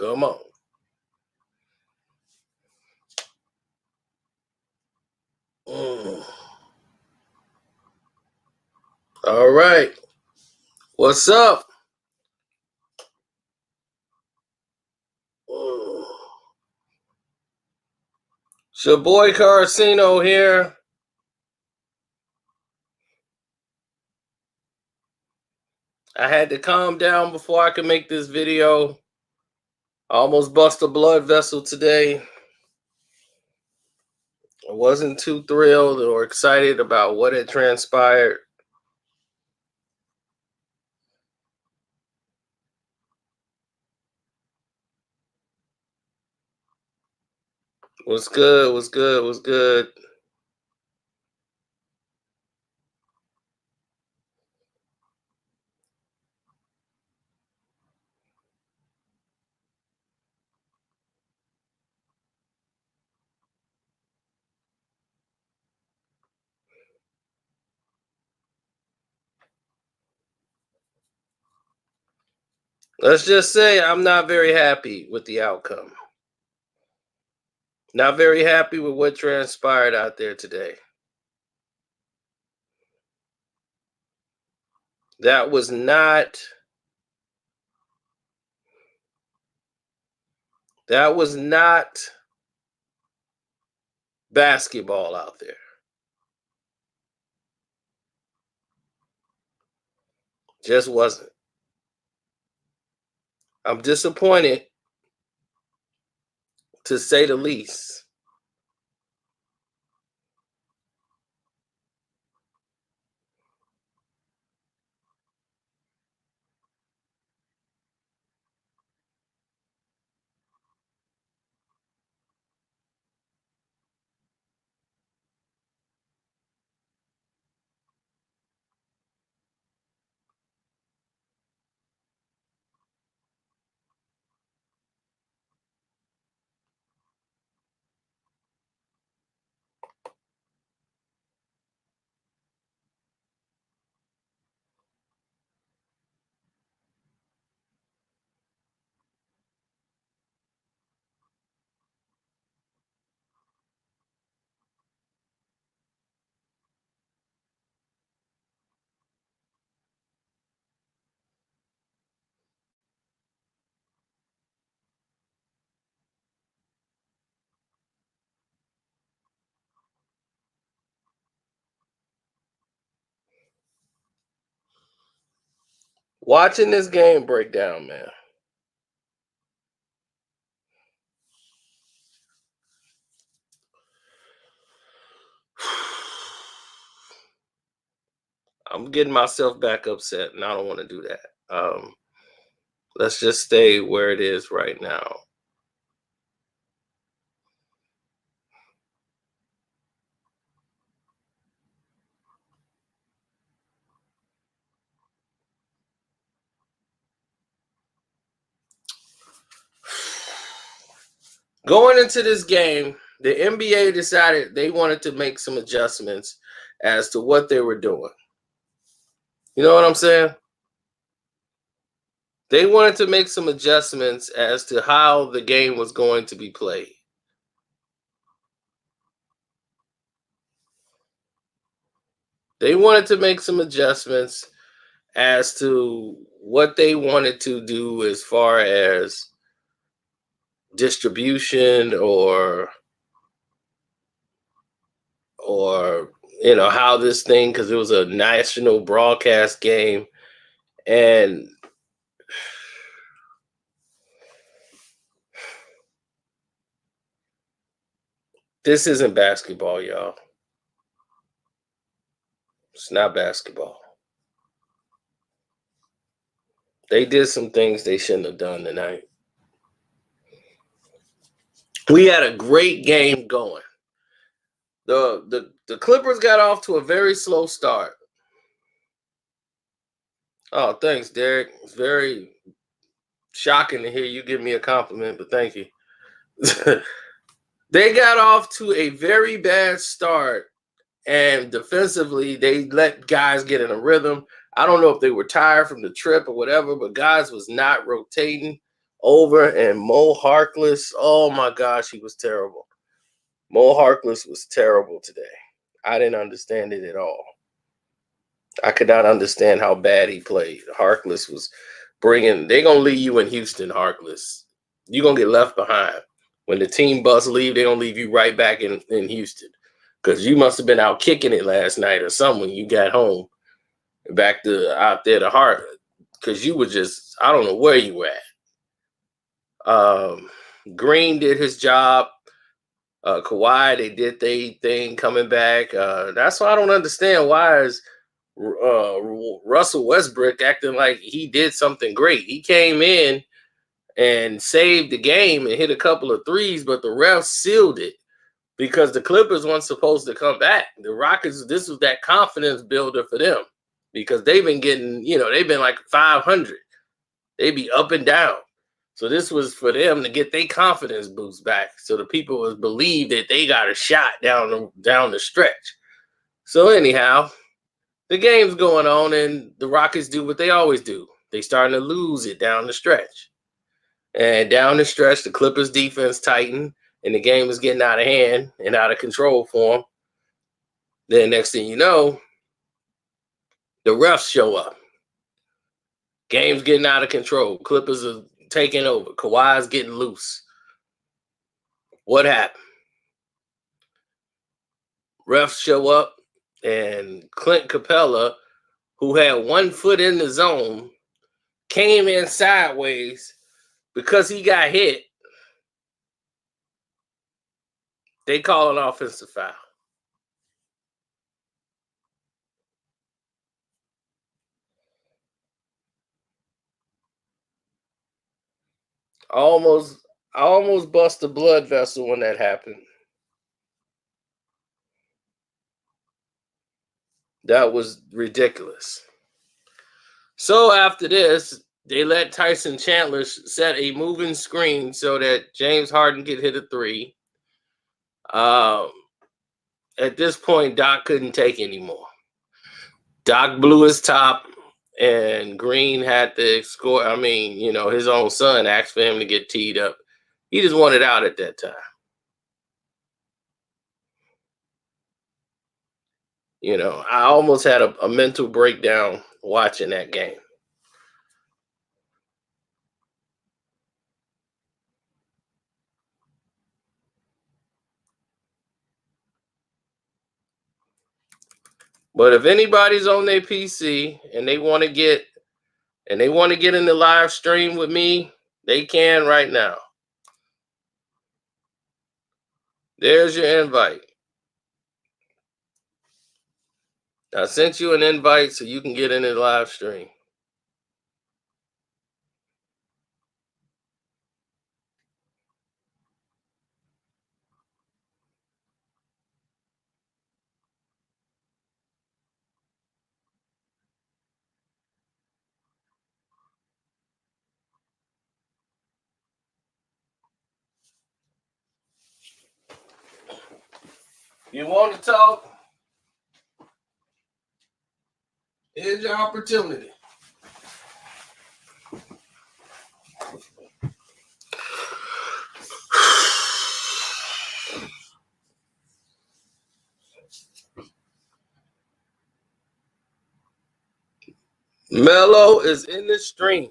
Come on. All right. What's up? It's your boy Carcino here. I had to calm down before I could make this video. I almost bust a blood vessel today. I wasn't too thrilled or excited about what had transpired. What's good? What's good? What's good? Let's just say I'm not very happy with the outcome. Not very happy with what transpired out there today. That was not basketball out there. Just wasn't. I'm disappointed, to say the least. Watching this game break down, man. I'm getting myself back upset, and I don't want to do that. Let's just stay where it is right now. Going into this game, the NBA decided they wanted to make some adjustments as to what they were doing. You know what I'm saying? They wanted to make some adjustments as to how the game was going to be played. They wanted to make some adjustments as to what they wanted to do as far as distribution or how this thing, because it was a national broadcast game, and this isn't basketball, y'all. It's not basketball. They did some things they shouldn't have done tonight. We had a great game going. The Clippers got off to a very slow start. Oh, thanks, Derek. It's very shocking to hear you give me a compliment, but thank you. They got off to a very bad start, and defensively, they let guys get in a rhythm. I don't know if they were tired from the trip or whatever, but guys was not rotating over, and Mo Harkless. Oh my gosh, he was terrible. Mo Harkless was terrible today. I didn't understand it at all. I could not understand how bad he played. Harkless was they're going to leave you in Houston, Harkless. You're going to get left behind. When the team bus leave, they're going to leave you right back in Houston. Because you must have been out kicking it last night or something when you got home. Back out there to Hart. Because you were just, I don't know where you were at. Green did his job. Kawhi, they did their thing coming back. That's why I don't understand why is Russell Westbrook acting like he did something great. He came in and saved the game and hit a couple of threes, but the refs sealed it because the Clippers weren't supposed to come back. The Rockets, this was that confidence builder for them because they've been getting, they've been like 500. They be up and down. So this was for them to get their confidence boost back so the people would believe that they got a shot down the stretch. So anyhow, the game's going on, and the Rockets do what they always do. They starting to lose it down the stretch. And down the stretch, the Clippers defense tightened, and the game was getting out of hand and out of control for them. Then next thing you know, the refs show up. Game's getting out of control. Clippers are taking over. Kawhi's getting loose. What happened? Refs show up, and Clint Capella, who had 1 foot in the zone, came in sideways because he got hit. They call an offensive foul. I almost bust a blood vessel when that happened. That was ridiculous. So after this, they let Tyson Chandler set a moving screen so that James Harden could hit a 3. At this point, Doc couldn't take anymore. Doc blew his top, and Green had to score. I mean, his own son asked for him to get teed up. He just wanted out at that time. I almost had a mental breakdown watching that game. But if anybody's on their PC and they want to get in the live stream with me, they can right now. There's your invite. I sent you an invite so you can get in the live stream. You want to talk? Here's your opportunity. Melo is in the stream.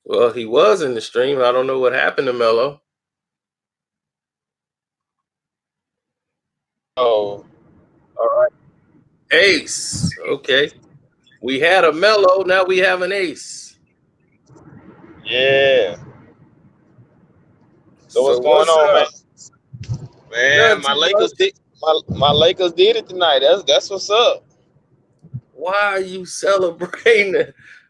Well, he was in the stream. I don't know what happened to Melo. Oh, All right. Ace. Okay. We had a Melo. Now we have an ace. yeah. So what's So going what's on, man? up? Man, Nothing my too much. Lakers did my Lakers did it tonight. That's what's up. Why are you celebrating a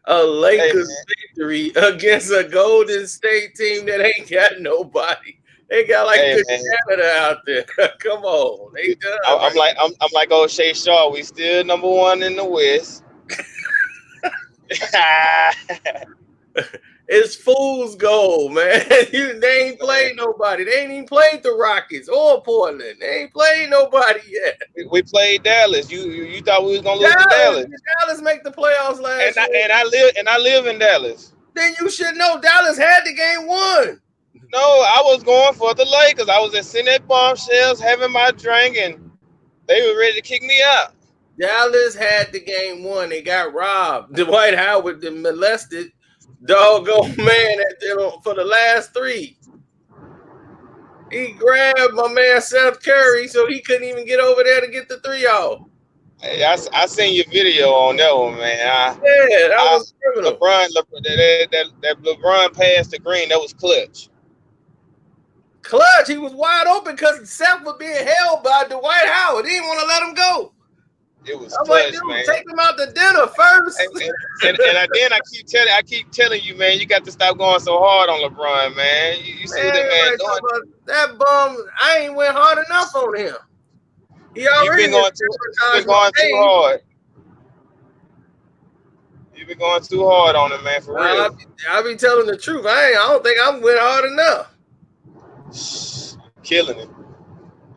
Hey Lakers man, victory against a Golden State team that ain't got nobody? They got like hey good man. Canada out there. Come on, they done I'm right. like O'Shea Shaw. We still #1 in the West. It's fool's gold, man. They ain't played nobody. They ain't even played the Rockets or Portland. They ain't played nobody yet. We played Dallas. You thought we was gonna lose to Dallas, Dallas, did Dallas make the playoffs and last I year? and I live and I live in Dallas. Then you should know Dallas had the game won. No, I was going for the Lakers. I was sitting at bombshells having my drink, and they were ready to kick me out. Dallas had the game won. They got robbed. Dwight Howard molested doggone man for the last three. He grabbed my man Seth Curry so he couldn't even get over there to get the three off. Hey, I seen your video on that one, man. Yeah, that was criminal. That LeBron pass to Green, that was clutch. Clutch, he was wide open because Seth was being held by Dwight Howard. He didn't want to let him go. It was I'm clutch, like, dude, man. take him out to dinner first. I keep telling you, man, you got to stop going so hard on LeBron, man. You see what that man doing? That bum, I ain't went hard enough on him. He already been going too hard. You've been going too hard on him, man, for real. I be telling the truth. I don't think I went hard enough. Killing it.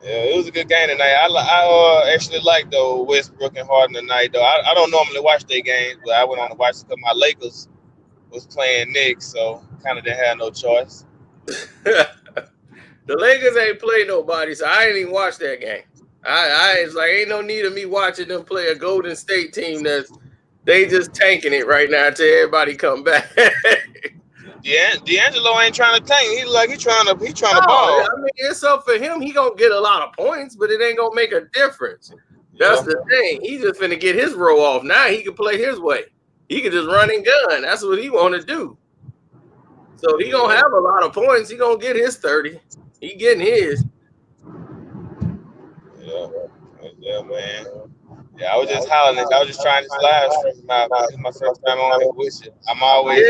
Yeah, it was a good game tonight. I actually liked though Westbrook and Harden tonight though. I don't normally watch their games, but I went on to watch because my Lakers was playing Knicks, so kind of didn't have no choice. The Lakers ain't played nobody, so I ain't even watch that game. It's like ain't no need of me watching them play a Golden State team they just tanking it right now until everybody come back. D'Angelo ain't trying to tank. He's trying to ball. I mean, it's up for him. He gonna get a lot of points, but it ain't gonna make a difference. That's the thing. He just finna get his roll off. Now he can play his way. He can just run and gun. That's what he want to do. So he gonna have a lot of points. He gonna get his 30. He getting his. Yeah, man. Yeah, I was just hollering. I was just trying to live stream my first time on here with you. I'm always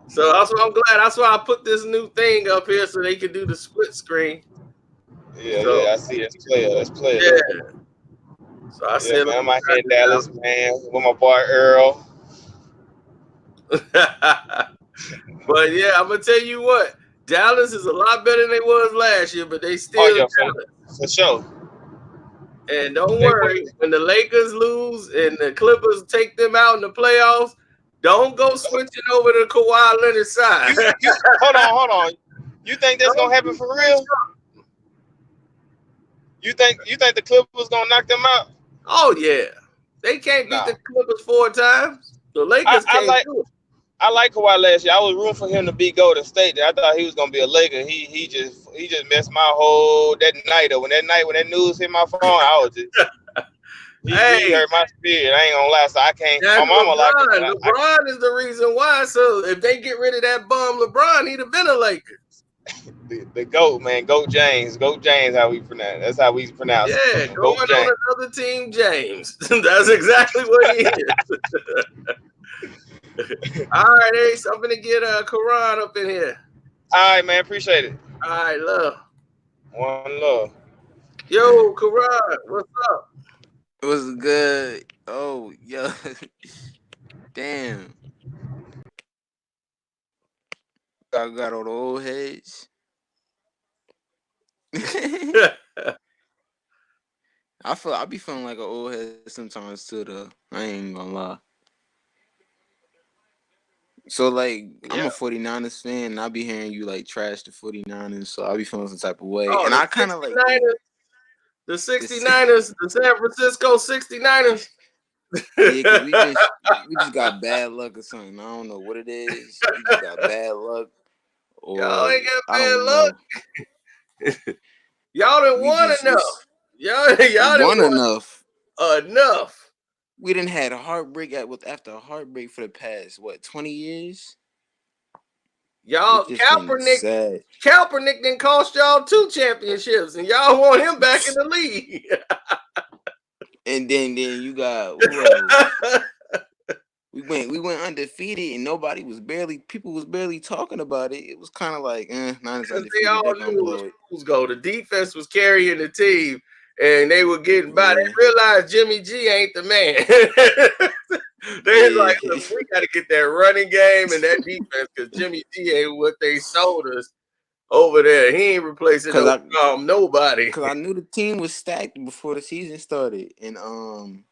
So that's why I'm glad. That's why I put this new thing up here so they can do the split screen. Yeah, I see. Let's play. Yeah. So I said, man, I'm out here in Dallas, man, with my boy Earl. But yeah, I'm gonna tell you what. Dallas is a lot better than they was last year, but they still for sure. And don't worry, when the Lakers lose and the Clippers take them out in the playoffs, don't go switching over to Kawhi Leonard's side. Hold on. You think that's gonna happen for real? You think the Clippers gonna knock them out? Oh yeah, they can't beat the Clippers 4 times. The Lakers can't do it. I like Kawhi last year. I was rooting for him to beat Golden State. I thought he was gonna be a Laker. He just messed my whole that night. When that news hit my phone, I was just he hurt my spirit. I ain't gonna lie. So I can't. My mama LeBron is the reason why. So if they get rid of that bum LeBron, he'd have been a Laker. The GOAT, man, GOAT James. How we pronounce. That's how we pronounce it. Yeah, going on another team, James. That's exactly what he is. All right, Ace, I'm gonna get Karan up in here. All right, man, appreciate it. All right, love. One love. Yo, Karan, what's up? What's good? Oh, yo, damn. I got all the old heads. I be feeling like an old head sometimes too, though. I ain't gonna lie. So, like, I'm a 49ers fan, and I be hearing you, like, trash the 49ers, so I be feeling some type of way. And I kind of, like... The 69ers, the San Francisco 69ers. Yeah, because we just got bad luck or something. I don't know what it is. We just got bad luck. Or, y'all ain't got bad luck. Y'all done won enough. Y'all won enough. Enough. We done had a heartbreak after a heartbreak for the past 20 years. Y'all, Kaepernick didn't cost y'all 2 championships, and y'all want him back in the league. And then you got who else? We went undefeated, and people was barely talking about it. It was kind of like, Niners undefeated. They all knew it was go. The defense was carrying the team, and they were getting by. They realized Jimmy G ain't the man. They're like, look, we got to get that running game and that defense because Jimmy G ain't what they sold us over there. He ain't replacing nobody. Because I knew the team was stacked before the season started, and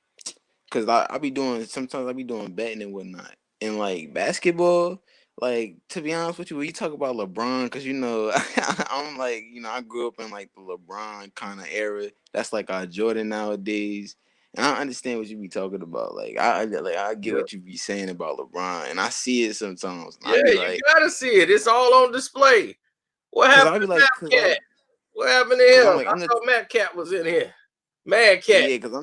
because I be doing sometimes I be doing betting and whatnot, and like basketball. Like, to be honest with you, when you talk about LeBron, because I'm like, I grew up in like the LeBron kind of era. That's like our Jordan nowadays. And I understand what you be talking about. Like I get what you be saying about LeBron, and I see it sometimes. And Yeah, I be you like, gotta see it. It's all on display. What cause happened I be to like, Matt Cat? What happened to cause him? I'm like, I thought Matt Cat was in here. Mad Cat. yeah, cause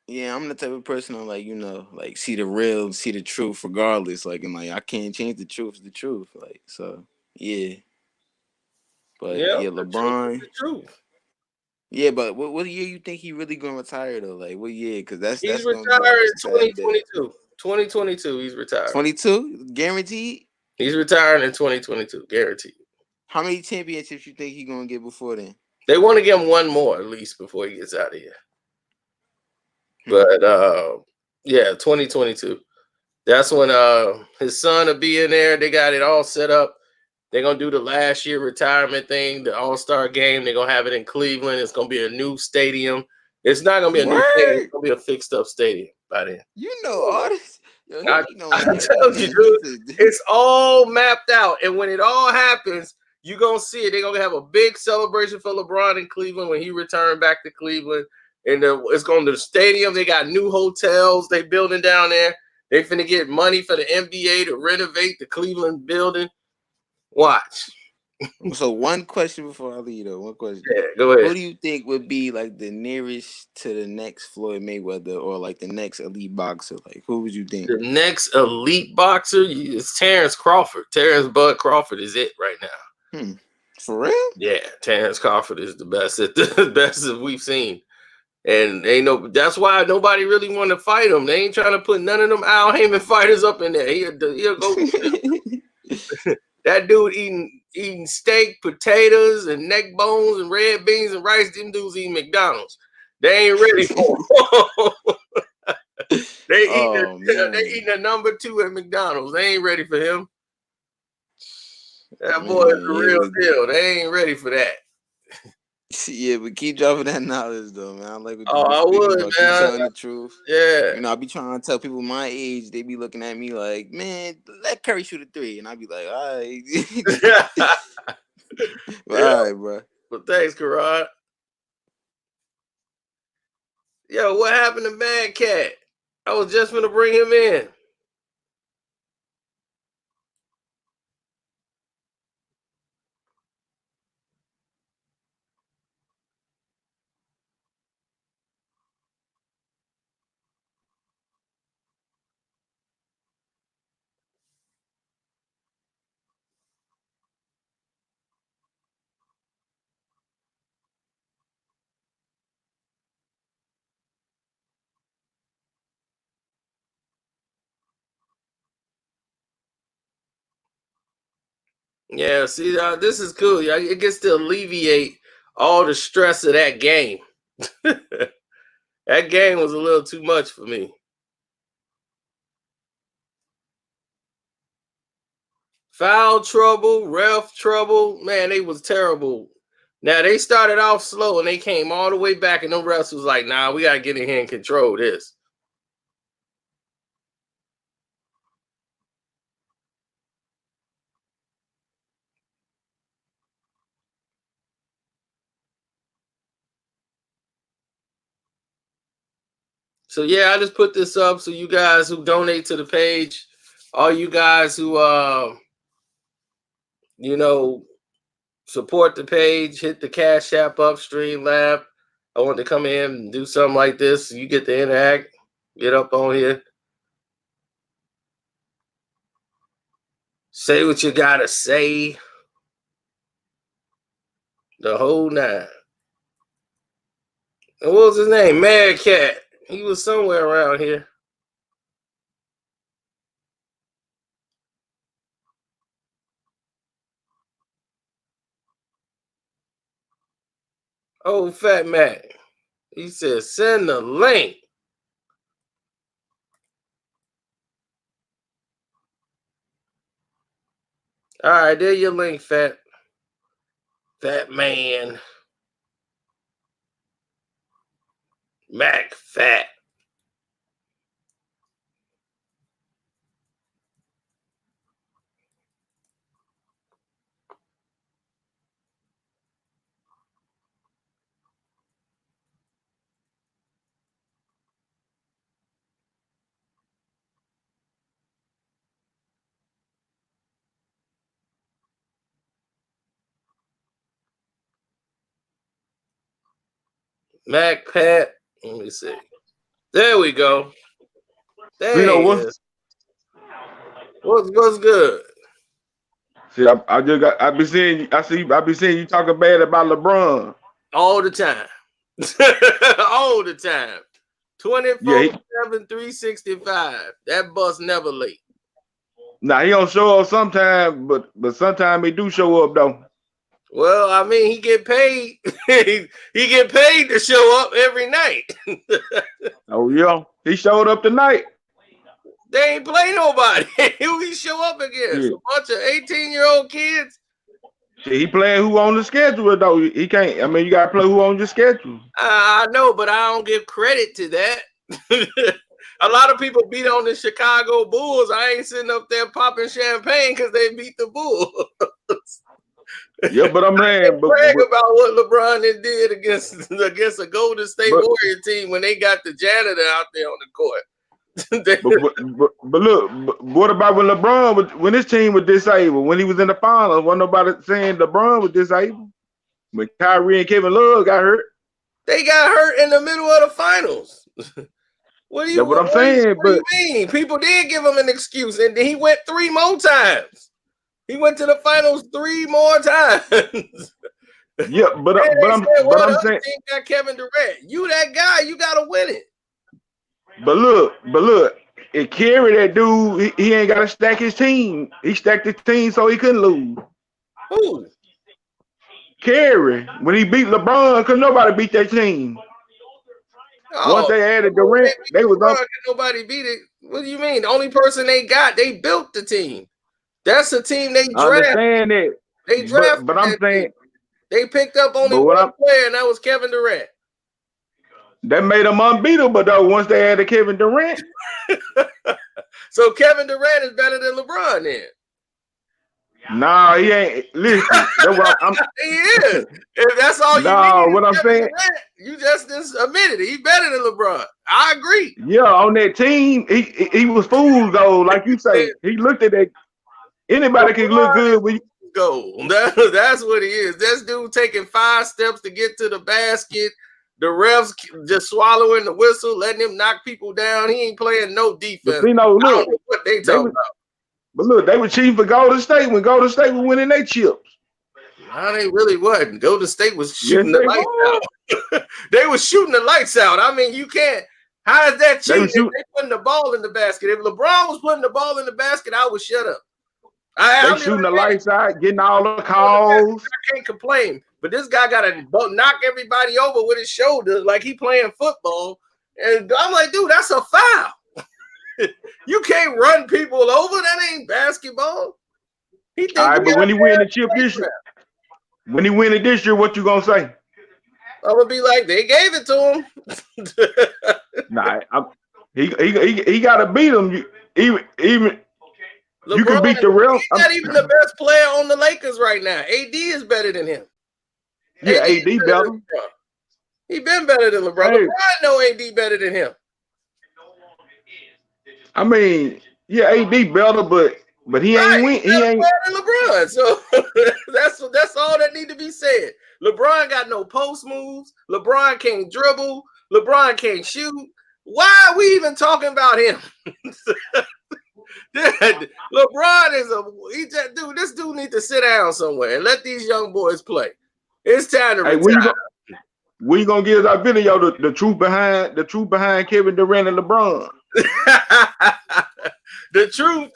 I'm the type of person who like see the real, see the truth regardless. Like, and like I can't change the truth. It's the truth. Like, so yeah. But Yeah, yeah, the truth is LeBron. the truth. Yeah, but what year you think he really gonna retire though? Like, what year? Because He's that's gonna be like retired a in sad day. 2022. 2022, he's retired. 22, guaranteed. He's retiring in 2022, guaranteed. How many championships you think he gonna get before then? They want to give him one more at least before he gets out of here. But yeah, 2022. That's when his son will be in there. They got it all set up. They're gonna do the last year retirement thing, the All-Star game. They're gonna have it in Cleveland. It's gonna be a new stadium. It's not gonna be a new stadium, it's gonna be a fixed up stadium by then. You know all this. Yo, I he knowing told you, everything. dude, it's all mapped out. And when it all happens, you're gonna see it. They're gonna have a big celebration for LeBron in Cleveland when he returned back to Cleveland. And it's going to the stadium. They got new hotels they building down there. They finna get money for the NBA to renovate the Cleveland building. Watch. So one question before I leave though. One question. Yeah, go ahead. Who do you think would be like the nearest to the next Floyd Mayweather or like the next elite boxer? Like, who would you think? The next elite boxer is Terrence Crawford. Terrence Bud Crawford is it right now. For real? Yeah, Terrence Crawford is the best at the best that we've seen. And that's why nobody really want to fight him. They ain't trying to put none of them Al Heyman fighters up in there. He'll go. That dude eating steak, potatoes, and neck bones and red beans and rice. Them dudes eating McDonald's. They ain't ready for him. They eating a number 2 at McDonald's. They ain't ready for him. That boy is the real deal. They ain't ready for that. Yeah, but keep dropping that knowledge though, man. I like what I would, man. Keep telling the truth. Yeah. I be trying to tell people my age, they be looking at me like, man, let Curry shoot a 3. And I be like, all right. All right, bro. Well, thanks, Karad. Yo, what happened to Mad Cat? I was just gonna bring him in. Yeah, see, this is cool. Yeah, it gets to alleviate all the stress of that game. That game was a little too much for me. Foul trouble, ref trouble. Man, they was terrible. Now, they started off slow and they came all the way back, and them refs was like, nah, we got to get in here and control this. So yeah, I just put this up so you guys who donate to the page, all you guys who support the page, hit the Cash App up, Streamlab. I want to come in and do something like this. So you get to interact, get up on here, say what you gotta say, the whole nine. And what was his name? Mad Cat. He was somewhere around here. Oh, Fat Mac. He said, send the link. All right, there your link, fat man. Mac Fat. Mac Pat. Let me see. There we go. There You know he is. What's good? See, I just got. I be seeing you talking bad about LeBron all the time. All the time. 24/7, 365. That bus never late. Now he don't show up sometimes, but sometimes he do show up though. Well, I mean, he get paid. he get paid to show up every night. Oh yeah, he showed up tonight. They ain't play nobody. Who he show up against? A bunch of 18-year-old kids. See, he playing who on the schedule though. He can't. I mean, you gotta play who on your schedule. I know, but I don't give credit to that. A lot of people beat on the Chicago Bulls. I ain't sitting up there popping champagne because they beat the Bulls. Yeah, but I'm saying, brag about what LeBron did against a Golden State Warrior team when they got the janitor out there on the court. but look, what about when LeBron when his team was disabled? When he was in the finals, wasn't nobody saying LeBron was disabled. When Kyrie and Kevin Love got hurt, they got hurt in the middle of the finals. What do you mean? People did give him an excuse, and he went 3 more times. He went to the finals 3 more times. Yeah, but I'm saying, got Kevin Durant. You that guy, you gotta win it. But look, it carried that dude. He ain't got to stack his team. He stacked his team so he couldn't lose. Who? Kerry, when he beat LeBron, because nobody beat that team. Once they added Durant, they was up. Nobody beat it. What do you mean? The only person they got, they built the team. That's the team they drafted. I understand that. They drafted, but I'm saying they picked up only one player, and that was Kevin Durant. That made them unbeatable though. Once they added Kevin Durant. So Kevin Durant is better than LeBron then. Nah, he ain't. Listen, he is. If that's all you need. What I'm saying, Durant, you just admitted it. He's better than LeBron. I agree. Yeah, on that team, he was fooled though. Like you say, he looked at that. Anybody can look good when you go. That's what he is. This dude taking 5 steps to get to the basket. The refs just swallowing the whistle, letting him knock people down. He ain't playing no defense. But look, I don't know what they talking about. But look, they were cheating for Golden State when Golden State was winning their chips. No, they really wasn't. Golden State was shooting the lights out. They were shooting the lights out. I mean, you can't. How is that cheating? They putting the ball in the basket. If LeBron was putting the ball in the basket, I would shut up. They shooting the lights out, getting all the calls. I can't complain. But this guy got to knock everybody over with his shoulder like he playing football. And I'm like, dude, that's a foul. You can't run people over. That ain't basketball. All right, but when he win the chip this year, what you gonna say? I'm gonna be like, they gave it to him. Nah, he gotta beat him. Even LeBron, you can beat the real. He's not even the best player on the Lakers right now. AD is better than him. Yeah, AD better. He been better than LeBron. Hey. LeBron know AD better than him. I mean, yeah, AD better, but he ain't win. He ain't better than LeBron. So that's all that need to be said. LeBron got no post moves. LeBron can't dribble. LeBron can't shoot. Why are we even talking about him? LeBron is this dude needs to sit down somewhere and let these young boys play. It's time to retire. When you gonna give us our video the truth behind Kevin Durant and LeBron? the truth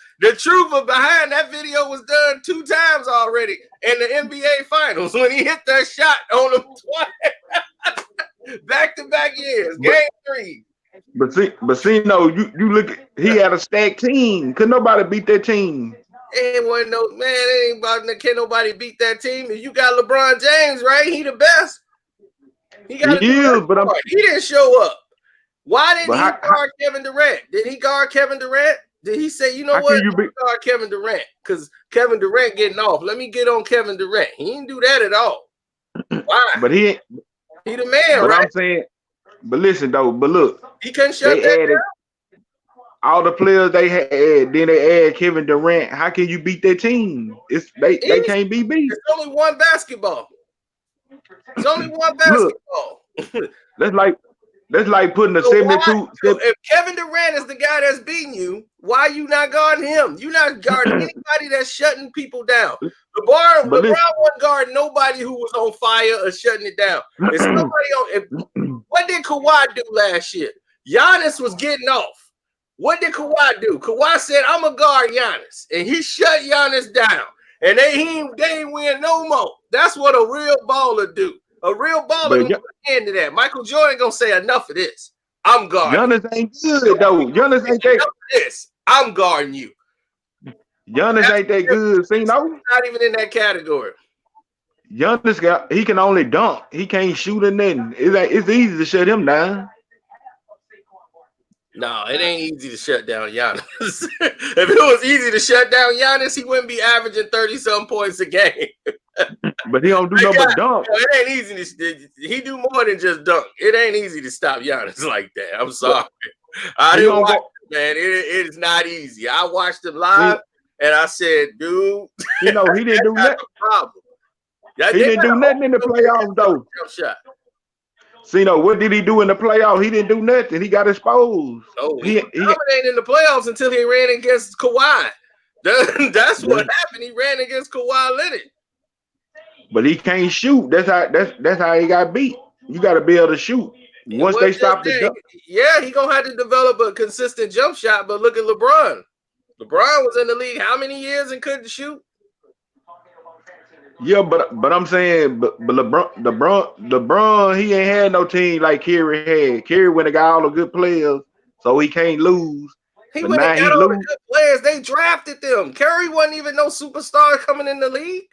behind that video was done 2 times already in the NBA Finals when he hit that shot on him twice, back-to-back years, game 3. But see, no, you look. He had a stacked team. Could nobody beat that team? It wasn't no man. It ain't about can't nobody beat that team. If you got LeBron James, right? He the best. He got to do that but part. He didn't show up. Why didn't he how, guard Kevin Durant? Did he guard Kevin Durant? Did he say, you know how what? can you be? Guard Kevin Durant because Kevin Durant getting off. Let me get on Kevin Durant. He didn't do that at all. Why? But he the man, but right? I'm saying, but listen though, but look, He couldn't shut they that added down. all the players they had, then they add Kevin Durant. How can you beat that team? They Easy. can't be beat. It's only one basketball. It's only one Look, basketball. that's like putting a So 72. if Kevin Durant is the guy that's beating you, why you not guarding him? You not guarding anybody that's shutting people down. LeBron wasn't guarding nobody who was on fire or shutting it down. If somebody on, what did Kawhi do last year? Giannis was getting off. What did Kawhi do? Kawhi said, "I'm gonna guard Giannis," and he shut Giannis down. And they ain't win no more. That's what a real baller do. A real baller gonna put an end to that. Michael Jordan gonna say, "Enough of this. I'm guarding." Giannis ain't good though. Giannis ain't that. Enough of this. I'm guarding you. Giannis ain't that good. See, no, not even in that category. Giannis he can only dunk. He can't shoot or nothing. It's easy to shut him down. No, it ain't easy to shut down Giannis. If it was easy to shut down Giannis, he wouldn't be averaging 30-some points a game. But he don't do nothing but dunk. It ain't easy to. He do more than just dunk. It ain't easy to stop Giannis like that. I'm sorry. I didn't watch it, man. It is not easy. I watched him live, and I said, dude, he didn't do nothing. Problem. He didn't do nothing in the playoffs, though. Jump shot. See, what did he do in the playoffs? He didn't do nothing. He got exposed. Oh, he dominated in the playoffs until he ran against Kawhi. That's what happened. He ran against Kawhi Leonard. But he can't shoot. That's how he got beat. You got to be able to shoot. Once they stop the jump. Yeah, he gonna have to develop a consistent jump shot. But look at LeBron. LeBron was in the league how many years and couldn't shoot? Yeah, but I'm saying, but LeBron, he ain't had no team like Kerry had. Kerry went and got all the good players, so he can't lose. He went and got all the good players. They drafted them. Curry wasn't even no superstar coming in the league.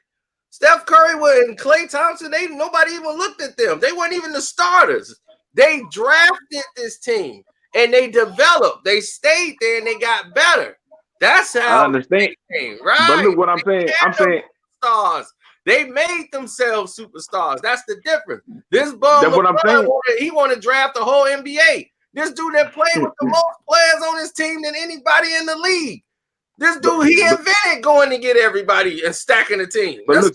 Steph Curry and Klay Thompson, nobody even looked at them. They weren't even the starters. They drafted this team and they developed. They stayed there and they got better. That's how I understand. They came, right? But look what I'm saying. I'm saying stars. They made themselves superstars. That's the difference. This bum, that's what I'm saying. He want to draft the whole NBA. This dude that played with the most players on his team than anybody in the league. This dude, he invented going to get everybody and stacking the team. But look,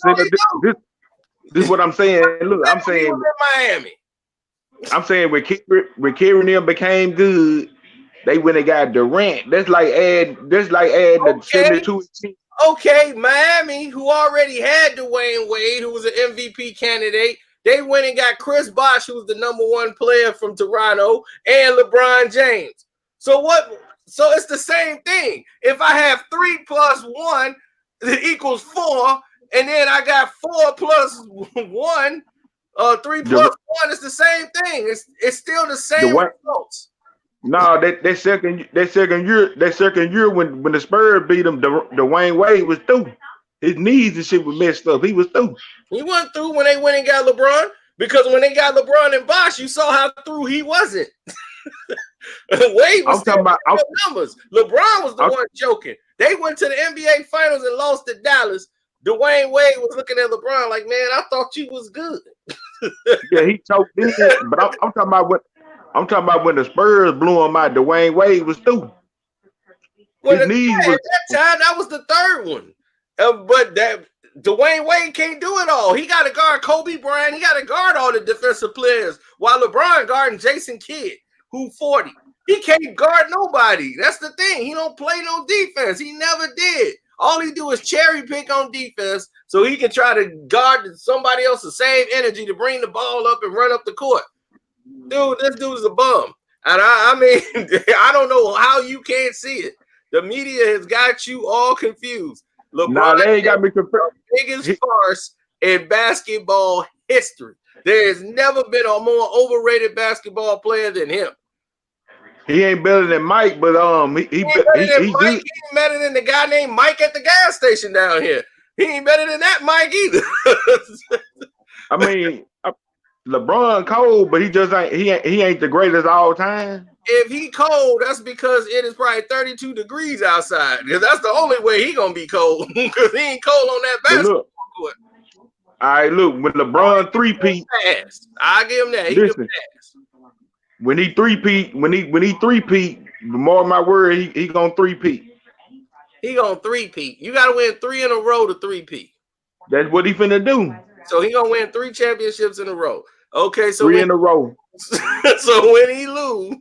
this is what I'm saying. Look, I'm saying in Miami. I'm saying when Kerry and them became good, they went and got Durant. That's like adding the 72 team. Okay, Miami, who already had Dwayne Wade, who was an MVP candidate, they went and got Chris Bosh, who was the #1 player from Toronto, and LeBron James. So what? So it's the same thing. If I have 3 + 1, it equals 4, and then I got 4 + 1, 3 + 1 is the same thing. It's still the same results. No, that second year when the Spurs beat him, Dwayne Wade was through. His knees and shit was messed up. He was through. He wasn't through when they went and got LeBron, because when they got LeBron and Bosh, you saw how through he wasn't. Wade was talking about numbers. LeBron was the one joking. They went to the NBA Finals and lost to Dallas. Dwayne Wade was looking at LeBron like, man, I thought you was good. Yeah, he choked in, but I'm talking about what. I'm talking about when the Spurs blew him out. Dwayne Wade was through. At that time, that was the third one. But that Dwayne Wade can't do it all. He got to guard Kobe Bryant. He got to guard all the defensive players, while LeBron guarding Jason Kidd, who 40. He can't guard nobody. That's the thing. He don't play no defense. He never did. All he do is cherry pick on defense so he can try to guard somebody else to save energy to bring the ball up and run up the court. Dude, this dude is a bum. And I mean, I don't know how you can't see it. The media has got you all confused. LeBron they ain't got me confused. Biggest farce in basketball history. There has never been a more overrated basketball player than him. He ain't better than Mike, but He ain't better than he Mike. good. He ain't better than the guy named Mike at the gas station down here. He ain't better than that Mike either. I mean, LeBron cold, but he ain't the greatest all time. If he cold, that's because it is probably 32 degrees outside. Because that's the only way he gonna be cold. Because he ain't cold on that But basketball look, court. all right, look, when LeBron three-peat, I give him that. He listen, can pass. when he three-peat, more of my word, he gonna three-peat. He gonna three-peat. You gotta win 3 in a row to three-peat. That's what he finna do. So he gonna win 3 championships in a row. Okay, so 3 in a row. so when he lose,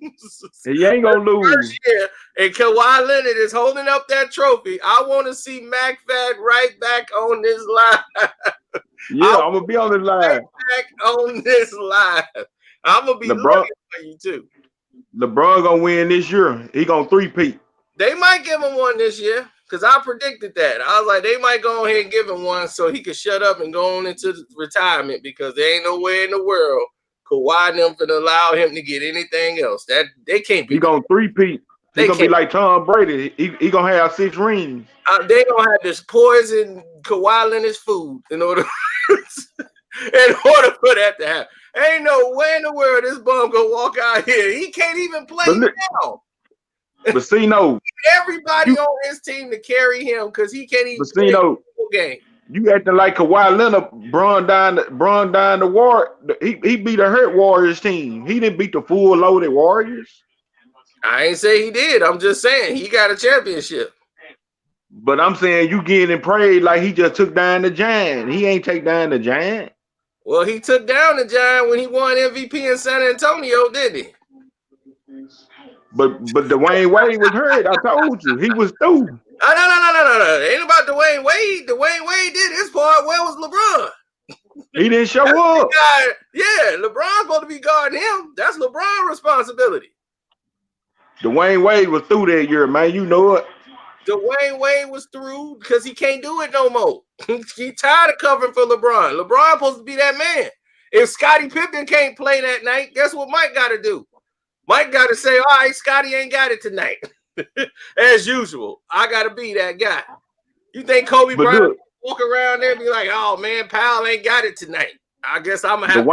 He ain't gonna lose. year, and Kawhi Leonard is holding up that trophy, I want to see McFadden right back on this line. Yeah, I'm gonna be on this line. Back on this line. I'm gonna be LeBron, looking for you too. LeBron gonna win this year. He gonna three-peat. They might give him one this year because I predicted that. I was like, they might go ahead and give him one so he could shut up and go on into retirement because there ain't no way in the world Kawhi and them can allow him to get anything else. That they can't be. He gonna three-peat. He gonna be like Tom Brady. He gonna have 6 rings. They gonna have this poison Kawhi Leonard's food in order for that to happen. Ain't no way in the world this bum gonna walk out here. He can't even play now. But see, no, everybody on his team to carry him because he can't even play the game. You acting like Kawhi Leonard, Bron down the war. He beat a hurt Warriors team. He didn't beat the full loaded Warriors. I ain't say he did. I'm just saying he got a championship. But I'm saying you getting prayed like he just took down the Giant. He ain't take down the Giant. Well, he took down the Giant when he won MVP in San Antonio, didn't he? But Dwayne Wade was hurt. I told you he was through. No. Ain't about Dwayne Wade. Dwayne Wade did his part. Where was LeBron? He didn't show up. Yeah, LeBron's supposed to be guarding him. That's LeBron's responsibility. Dwayne Wade was through that year, man. You know it. Dwayne Wade was through because he can't do it no more. He tired of covering for LeBron. LeBron supposed to be that man. If Scottie Pippen can't play that night, guess what Mike got to do? Mike got to say, all right, Scottie ain't got it tonight. As usual, I got to be that guy. You think Kobe Bryant walk around there and be like, oh, man, Powell ain't got it tonight. I guess I'm going to have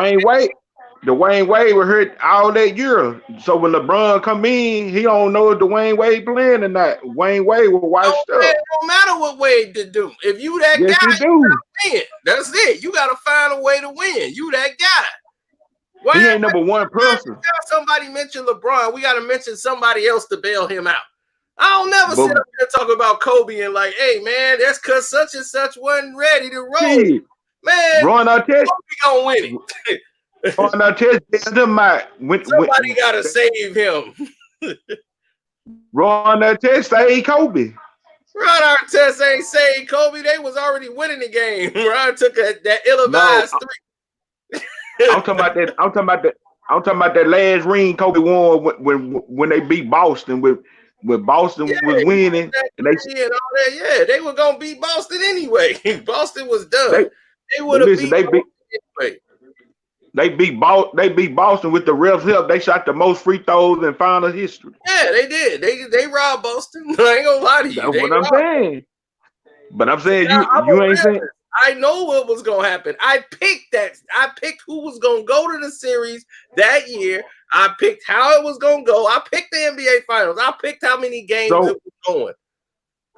Dwayne Wade was hurt all that year. So when LeBron come in, he don't know if Dwayne Wade playing or not. Wayne Wade will watch up. It don't matter what Wade did do. If you that guy, you gotta win. That's it. You got to find a way to win. You that guy. He ain't number one person. Somebody mentioned LeBron. We got to mention somebody else to bail him out. I don't never sit up there talk about Kobe and like, hey, man, that's because such and such wasn't ready to roll. See, man, Ron Artest gonna win it. Ron Artest somebody got to save him. Ron Artest saved Kobe. Ron Artest ain't saved Kobe. They was already winning the game. Ron took that ill-advised three. I'm talking about that last ring Kobe won when they beat Boston when Boston was winning. And they were gonna beat Boston anyway. Boston was done. They would have beat anyway. They beat Boston with the refs' help. They shot the most free throws in final history. Yeah, they did. They robbed Boston. I ain't gonna lie to you. That's what I'm saying. But I'm saying you ain't saying. I know what was gonna happen. I picked who was gonna go to the series that year. I picked how it was gonna go. I picked the NBA Finals. I picked how many games it was going.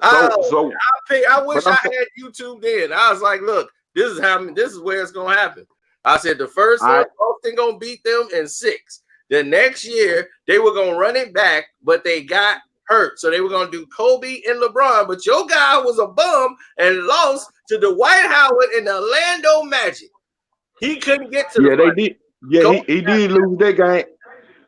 I wish I had YouTube then. I was like, look, this is where it's gonna happen. I said the first one, Boston gonna beat them in 6. The next year they were gonna run it back, but they got hurt. So they were gonna do Kobe and LeBron, but your guy was a bum and lost to Dwight Howard and the Orlando Magic. He couldn't get to they did. Yeah, he did lose that game.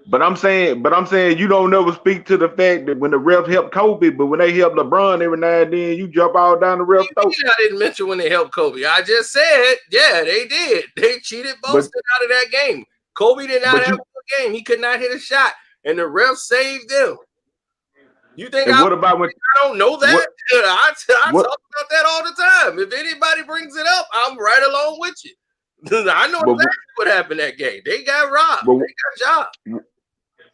But I'm saying you don't never speak to the fact that when the refs helped Kobe, but when they help LeBron every now and then, you jump all down the ref throat. I didn't mention when they helped Kobe. I just said, yeah, they did. They cheated Boston out of that game. Kobe did not have a good game. He could not hit a shot, and the refs saved them. You think I don't know that? I talk about that all the time. If anybody brings it up, I'm right along with you. I know exactly what happened that game. They got robbed. They got jobbed.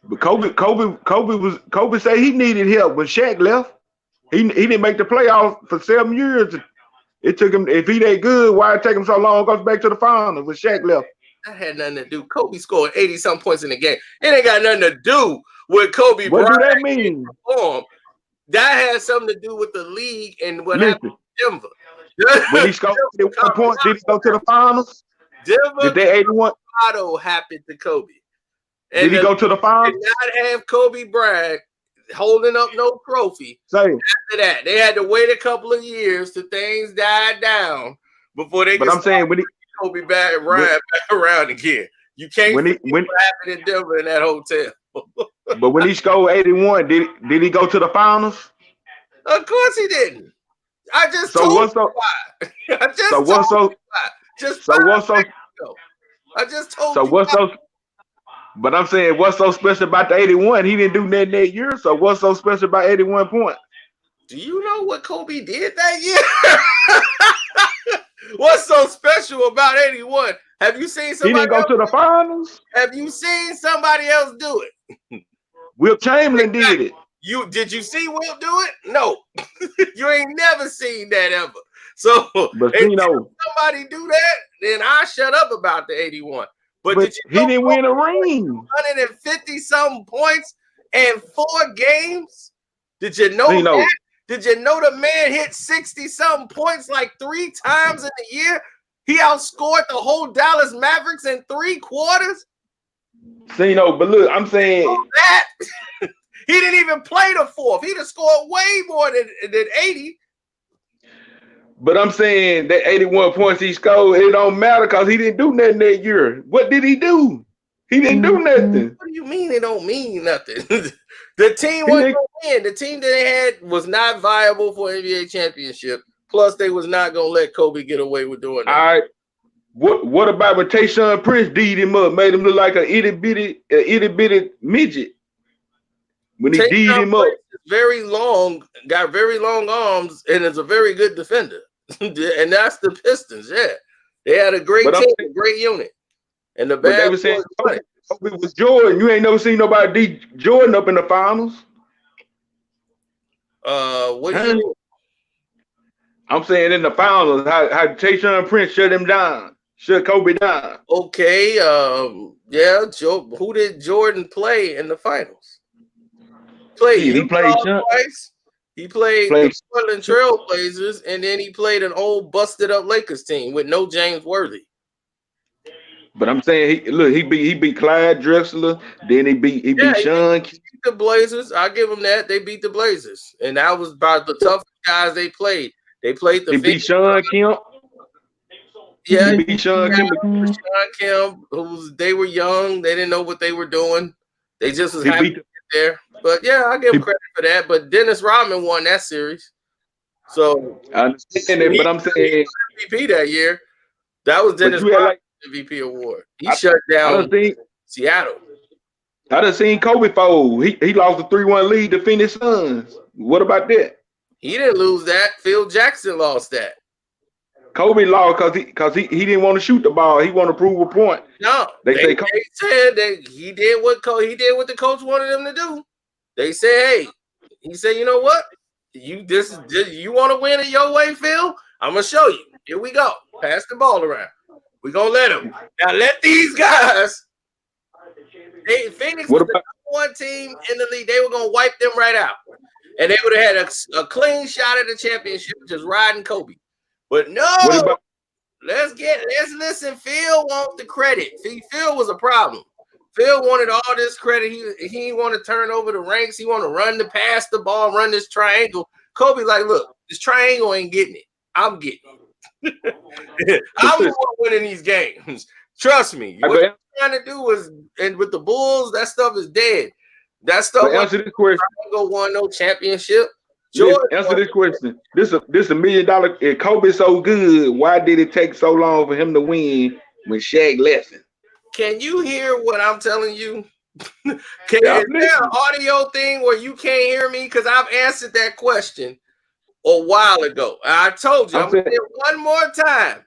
But Kobe said he needed help when Shaq left. He didn't make the playoffs for 7 years. It took him. If he that good, why it take him so long? Goes back to the finals when Shaq left. That had nothing to do. Kobe scored 80-some points in the game. It ain't got nothing to do with Kobe What Bryant. do that mean? That has something to do with the league and what happened in Denver. When he scored 81 points, did he go to the finals? Denver, did they 81? Colorado happened to Kobe. And did he go to the finals? Did not have Kobe Bryant holding up no trophy. Say. After that, they had to wait a couple of years till things died down before they could Kobe Bryant back around again. You can't what happened in Denver in that hotel. But when he scored 81, did he go to the finals? Of course he didn't. I just so told you why. I just told you why. Just so what's so? I just told you. So what's so? But I'm saying, what's so special about the 81? He didn't do nothing that year. So what's so special about 81 points? Do you know what Kobe did that year? What's so special about 81? Have you seen somebody? He didn't go to the finals. Have you seen somebody else do it? Wilt Chamberlain did it. Did you see Wilt do it? No, you ain't never seen that ever. So but if somebody do that, then I shut up about the 81. But did you he didn't win a ring. 150 something points in 4 games. Did you know that? Did you know the man hit 60 something points like 3 times in a year? He outscored the whole Dallas Mavericks in 3 quarters. But look, I'm saying that he didn't even play the 4th. He'd have scored way more than 80. But I'm saying that 81 points he scored, it don't matter because he didn't do nothing that year. What did he do? He didn't do nothing. What do you mean it don't mean nothing? The team wasn't going to win. The team that they had was not viable for NBA championship. Plus, they was not going to let Kobe get away with doing that. All right. What about when Tayshaun Prince D'd him up, made him look like an itty bitty midget? When he D'd him up. Very long, got very long arms, and is a very good defender. And that's the Pistons. Yeah, they had a great team, a great unit. And the bad they were saying Kobe was Jordan. You ain't never seen nobody D Jordan up in the finals. What do you mean? I'm saying in the finals, how Tayshaun Prince shut him down, shut Kobe down. Okay, yeah, who did Jordan play in the finals? He played twice. He played the Portland Trailblazers, and then he played an old busted up Lakers team with no James Worthy. But I'm saying he beat Clyde Drexler, then he beat Sean. He beat the Blazers. I give him that. They beat the Blazers, and that was about the toughest guys they played. They played the. He beat Sean Kemp. Yeah, he beat Sean Kemp. They were young. They didn't know what they were doing. They just was happy to get there. But yeah, I give him credit for that. But Dennis Rodman won that series. So I understand that, but I'm saying MVP that year. That was Dennis Rodman's MVP award. He shut down Seattle. I done seen Kobe fold. He lost a 3-1 lead to Phoenix Suns. What about that? He didn't lose that. Phil Jackson lost that. Kobe lost because he didn't want to shoot the ball. He wanted to prove a point. No, they said that he did what the coach wanted him to do. They said, hey, he said, you know what? You want to win it your way, Phil? I'm gonna show you. Here we go. Pass the ball around. We're gonna let him. Now let these guys. Phoenix was the #1 team in the league. They were gonna wipe them right out, and they would have had a clean shot at the championship, just riding Kobe. But no, let's listen. Phil wants the credit. See, Phil was a problem. Phil wanted all this credit. He didn't want to turn over the ranks. He wanted to run pass the ball, run this triangle. Kobe like, look, this triangle ain't getting it. I'm getting it. I'm the one winning these games. Trust me. What you're trying to do is, and with the Bulls, that stuff is dead. That stuff. Answer this question. Go won no championship. Answer this question. This $1 million. If Kobe's so good, why did it take so long for him to win when Shaq left him? Can you hear what I'm telling you? Is there an audio thing where you can't hear me? Because I've answered that question a while ago. I told you. I'm going to say it one more time.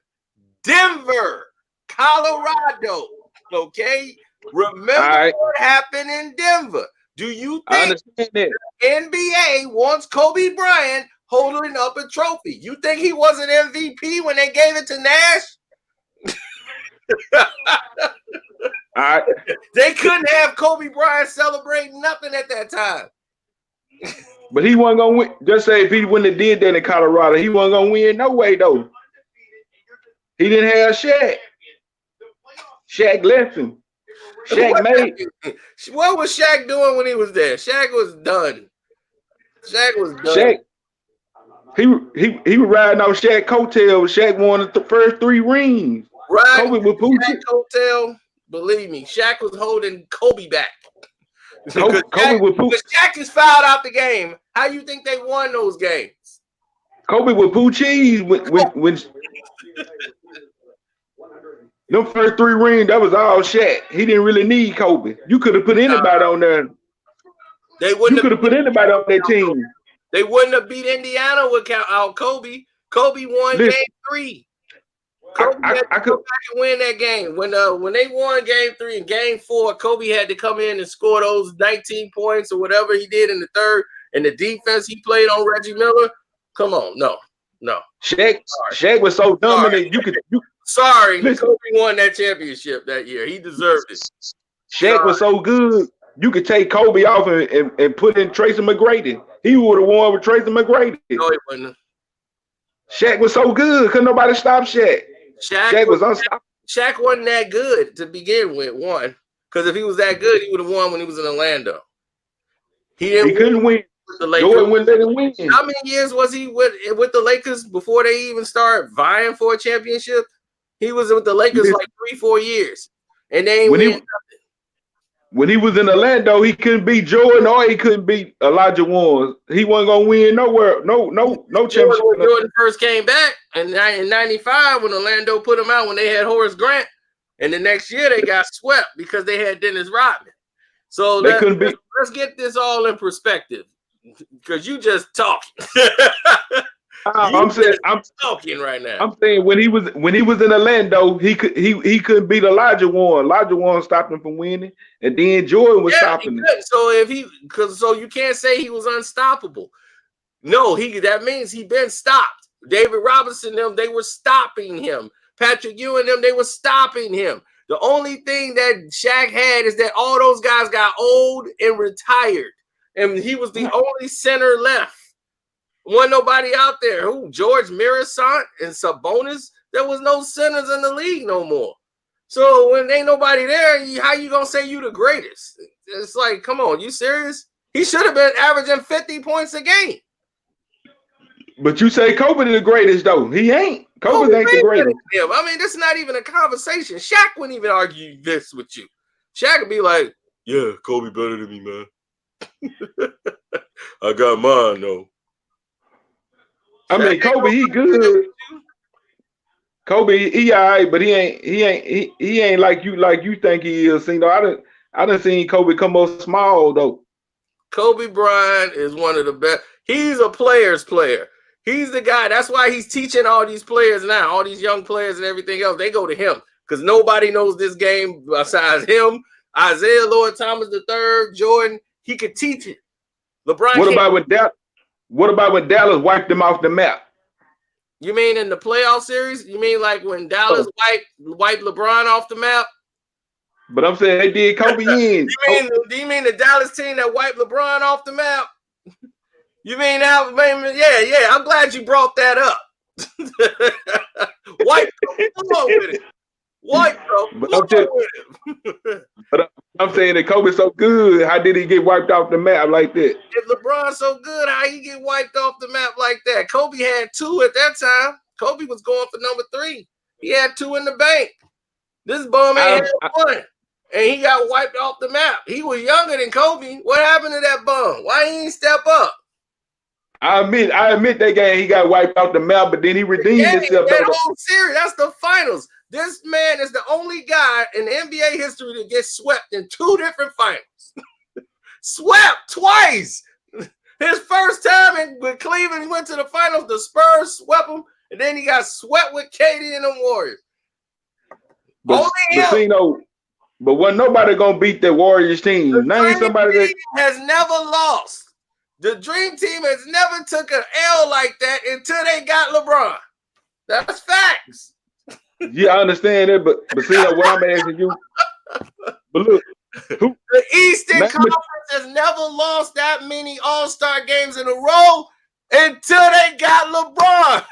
Denver, Colorado. Okay? Remember what happened in Denver. Do you think the NBA wants Kobe Bryant holding up a trophy? You think he was an MVP when they gave it to Nash? They couldn't have Kobe Bryant celebrating nothing at that time. But he wasn't gonna win. Just say if he wouldn't have did that in Colorado, he wasn't gonna win no way though. He didn't have Shaq. Shaq left him. Shaq made. What was Shaq doing when he was there? Shaq was done. Shaq was done. Shaq, he was riding off Shaq coattails. Shaq won the first 3 rings. Right. Kobe with Shaq coattail. Believe me, Shaq was holding Kobe back. Kobe with Shaq is fouled out the game. How you think they won those games? Kobe with poo cheese when them first 3 rings, that was all Shaq. He didn't really need Kobe. You could have put anybody on there. You could have put anybody on that team. They wouldn't have beat Indiana without Kobe. Kobe won game 3. Kobe had to go back and win that game. When they won game 3 and game 4, Kobe had to come in and score those 19 points or whatever he did in the third. And the defense he played on Reggie Miller. Come on, no. Shaq was so dominant. Kobe won that championship that year. He deserved it. Shaq was so good. You could take Kobe off and put in Tracy McGrady. He would have won with Tracy McGrady. No, he wouldn't. Shaq was so good. Couldn't nobody stop Shaq. Shaq was unstoppable. Shaq wasn't that good to begin with, one. Because if he was that good, he would have won when he was in Orlando. He couldn't win. The Lakers. Jordan wouldn't let him win. How many years was he with the Lakers before they even started vying for a championship? He was with the Lakers like 3-4 years. And they ain't win nothing. When he was in Orlando, he couldn't beat Jordan or he couldn't beat Elijah Warren. He wasn't gonna win nowhere. No championship. When Jordan first came back in '95, when Orlando put him out when they had Horace Grant, and the next year they got swept because they had Dennis Rodman. So let's get this all in perspective, because you just talking. I'm talking right now. I'm saying when he was in Orlando, he couldn't beat Elijah Warren. Elijah Warren stopped him from winning, and then Jordan was stopping him. So you can't say he was unstoppable. No, that means he been stopped. David Robinson, they were stopping him. Patrick Ewing, they were stopping him. The only thing that Shaq had is that all those guys got old and retired, and he was the only center left. Wasn't nobody out there. Who? George Mirassant and Sabonis? There was no centers in the league no more. So when ain't nobody there, how you gonna say you the greatest? It's like, come on, you serious? He should have been averaging 50 points a game. But you say Kobe the greatest though. He ain't. Kobe ain't the greatest. I mean, this is not even a conversation. Shaq wouldn't even argue this with you. Shaq would be like, yeah, Kobe better than me, man. I got mine though. I mean, Kobe, he good. Kobe, he all right, but he ain't like you think he is. You know, I done seen Kobe come up small though. Kobe Bryant is one of the best. He's a player's player. He's the guy. That's why he's teaching all these players now, all these young players and everything else. They go to him because nobody knows this game besides him. Isaiah Lloyd Thomas III, Jordan. He could teach it. LeBron. What about when Dallas wiped them off the map? You mean in the playoff series? You mean like when Dallas wiped LeBron off the map? But I'm saying they did Kobe in. Do you mean the Dallas team that wiped LeBron off the map? You mean that? Yeah. I'm glad you brought that up. Wipe the floor with it. Wipe the floor with it. But I'm saying that Kobe's so good. How did he get wiped off the map like that? If LeBron's so good, how he get wiped off the map like that? Kobe had 2 at that time. Kobe was going for number 3. He had 2 in the bank. This bum ain't had 1. And he got wiped off the map. He was younger than Kobe. What happened to that bum? Why he ain't step up? I admit that game he got wiped off the map, but then he redeemed himself. That whole series, that's the finals. This man is the only guy in NBA history to get swept in 2 different finals. Swept twice. His first time with Cleveland, he went to the finals. The Spurs swept him, and then he got swept with KD and the Warriors. But But wasn't nobody gonna beat the Warriors The team. Name Dream somebody Team that has never lost. The Dream Team has never took an L like that until they got LeBron. That's facts. I understand it, but see what I'm asking you. But look, who The Eastern name Conference has never lost that many All-Star games in a row until they got LeBron.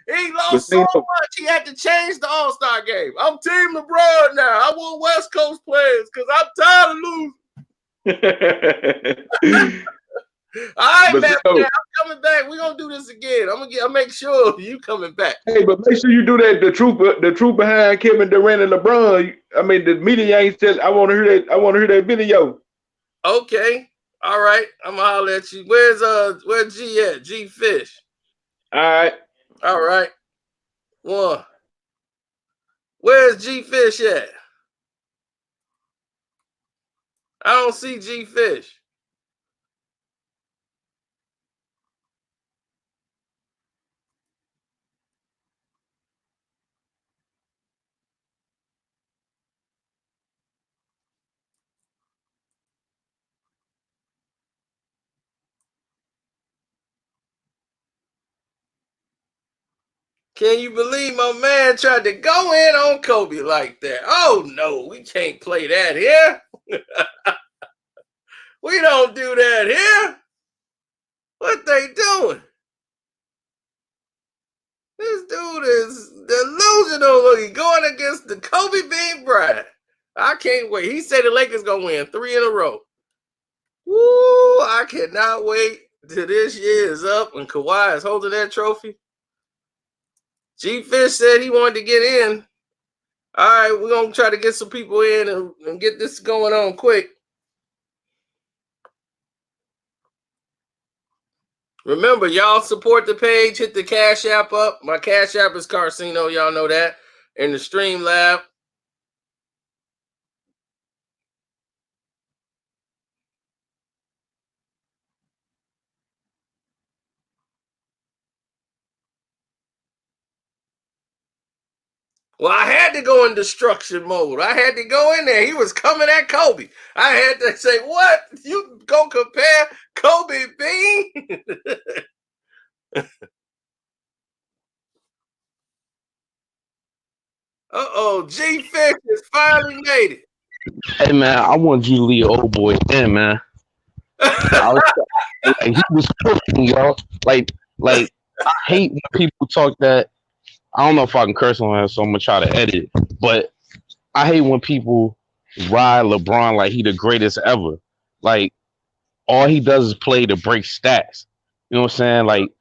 He lost so much, he had to change the All-Star game. I'm Team LeBron now. I want West Coast players because I'm tired of losing. All right, man. I'm coming back. We're gonna do this again. I'll make sure you coming back. Hey, but make sure you do that. The truth behind Kevin Durant and LeBron. I mean, the media ain't tell. I want to hear that. I want to hear that video. Okay. All right. I'm gonna holler at you. Where's G at? G Fish. All right. All right. One. Where's G Fish at? I don't see G Fish. Can you believe my man tried to go in on Kobe like that? Oh, no, we can't play that here. We don't do that here. What they doing? This dude is delusional looking, going against the Kobe Bean Bryant. I can't wait. He said the Lakers going to win 3 in a row. Woo, I cannot wait till this year is up and Kawhi is holding that trophy. G Fish said he wanted to get in. All right, we're going to try to get some people in and get this going on quick. Remember, y'all support the page. Hit the Cash App up. My Cash App is Carcino. Y'all know that. In the Stream Lab. Well, I had to go in destruction mode. I had to go in there. He was coming at Kobe. I had to say, what? You gonna compare Kobe Bean? Uh-oh, G Fish has finally made it. Hey man, I want you to leave old boy in, man. He was cooking, y'all. Like I hate when people talk that. I don't know if I can curse on that, so I'm gonna try to edit it. But I hate when people ride LeBron like he the greatest ever. Like all he does is play to break stats. You know what I'm saying? Like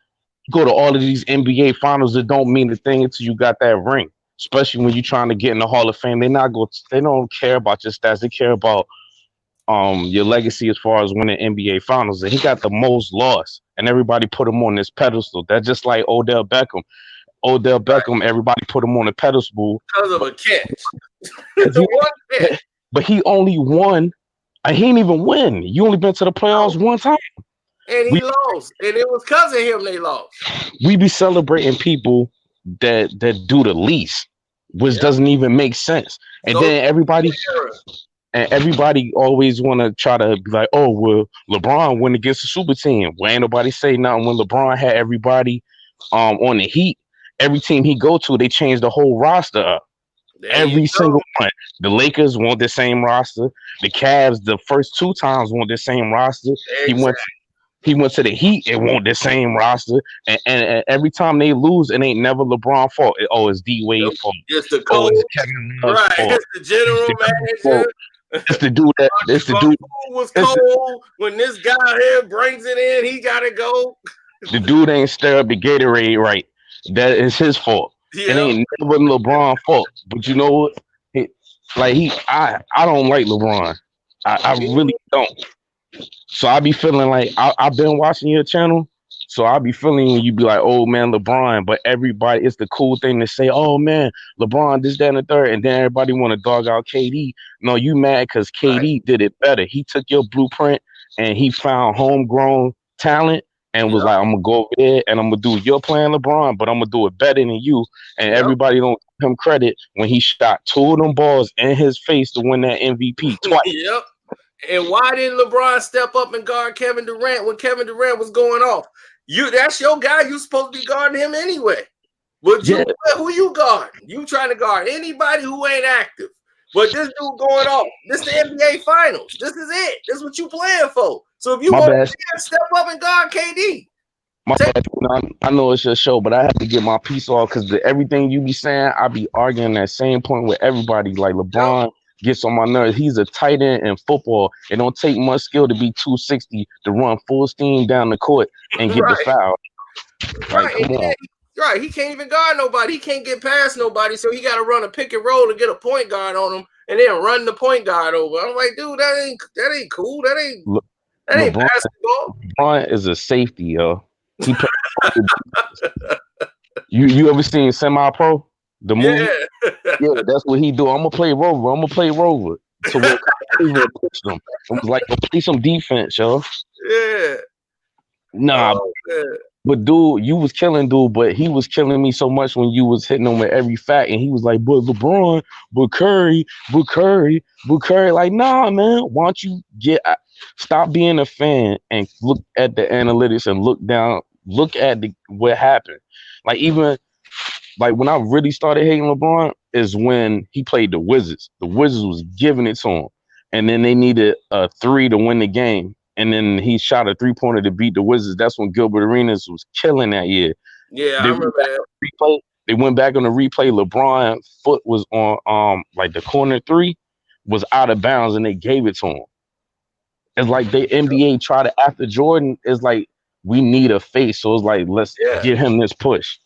go to all of these NBA finals that don't mean a thing until you got that ring. Especially when you're trying to get in the Hall of Fame. They don't care about your stats. They care about your legacy as far as winning NBA finals. And he got the most loss. And everybody put him on this pedestal. That's just like Odell Beckham. Everybody put him on a pedestal. Because of a catch. But he only won. He didn't even win. You only been to the playoffs one time. And he lost. And it was because of him they lost. We be celebrating people that do the least, which doesn't even make sense. And then everybody always want to try to be like, oh, well, LeBron went against the super team. Well, ain't nobody say nothing when LeBron had everybody on the Heat. Every team he go to, they change the whole roster up. Every single one. The Lakers want the same roster. The Cavs, the first 2 times, want the same roster. Exactly. He went to the Heat and want the same roster. And every time they lose, it ain't never LeBron's fault. It's D-Wade's fault. It's the coach. It's Kevin Love's fault. It's the general manager. It's the dude that. It's the dude. Was cold. When this guy here brings it in, he gotta go. The dude ain't stir up the Gatorade right. That is his fault. It ain't never LeBron's fault. But you know what? I don't like LeBron. I really don't. So I be feeling like I've been watching your channel. So I be feeling when you be like, oh man, LeBron, but everybody, it's the cool thing to say, oh man, LeBron, this, that, and the third, and then everybody want to dog out KD. No, you mad because KD did it better. He took your blueprint and he found homegrown talent and was like, I'm gonna go over there and I'm gonna do your plan, LeBron, but I'm gonna do it better than you. And everybody don't give him credit when he shot 2 of them balls in his face to win that MVP twice. Yep. And why didn't LeBron step up and guard Kevin Durant when Kevin Durant was going off? That's your guy. You supposed to be guarding him anyway. But who you guarding? You trying to guard anybody who ain't active. But this dude going off. This the NBA Finals. This is it. This is what you playing for. So if you want to step up and guard KD. I know it's your show, but I have to get my piece off because everything you be saying, I be arguing that same point with everybody. Like LeBron gets on my nerves. He's a tight end in football. It don't take much skill to be 260 to run full steam down the court and get the foul. Like, come on. Right, he can't even guard nobody. He can't get past nobody, so he got to run a pick and roll to get a point guard on him, and then run the point guard over. I'm like, dude, that ain't cool. That ain't basketball. LeBron is a safety, yo. He you ever seen Semi-Pro? The movie? Yeah, that's what he do. I'm gonna play Rover. So we'll push them. It was like, play some defense, yo. Yeah. Nah. But dude, you was killing dude, but he was killing me so much when you was hitting him with every fact, and he was like, but LeBron, but Curry. Like, nah, man, why don't you stop being a fan and look at the analytics and look at what happened. Like, even like when I really started hating LeBron is when he played the Wizards. The Wizards was giving it to him, and then they needed a 3 to win the game. And then he shot a 3-pointer to beat the Wizards. That's when Gilbert Arenas was killing that year. Yeah, I remember that. They went back on the replay. LeBron's foot was on like the corner 3 was out of bounds, and they gave it to him. It's like the NBA tried to after Jordan. It's like we need a face, so it's like let's give him this push.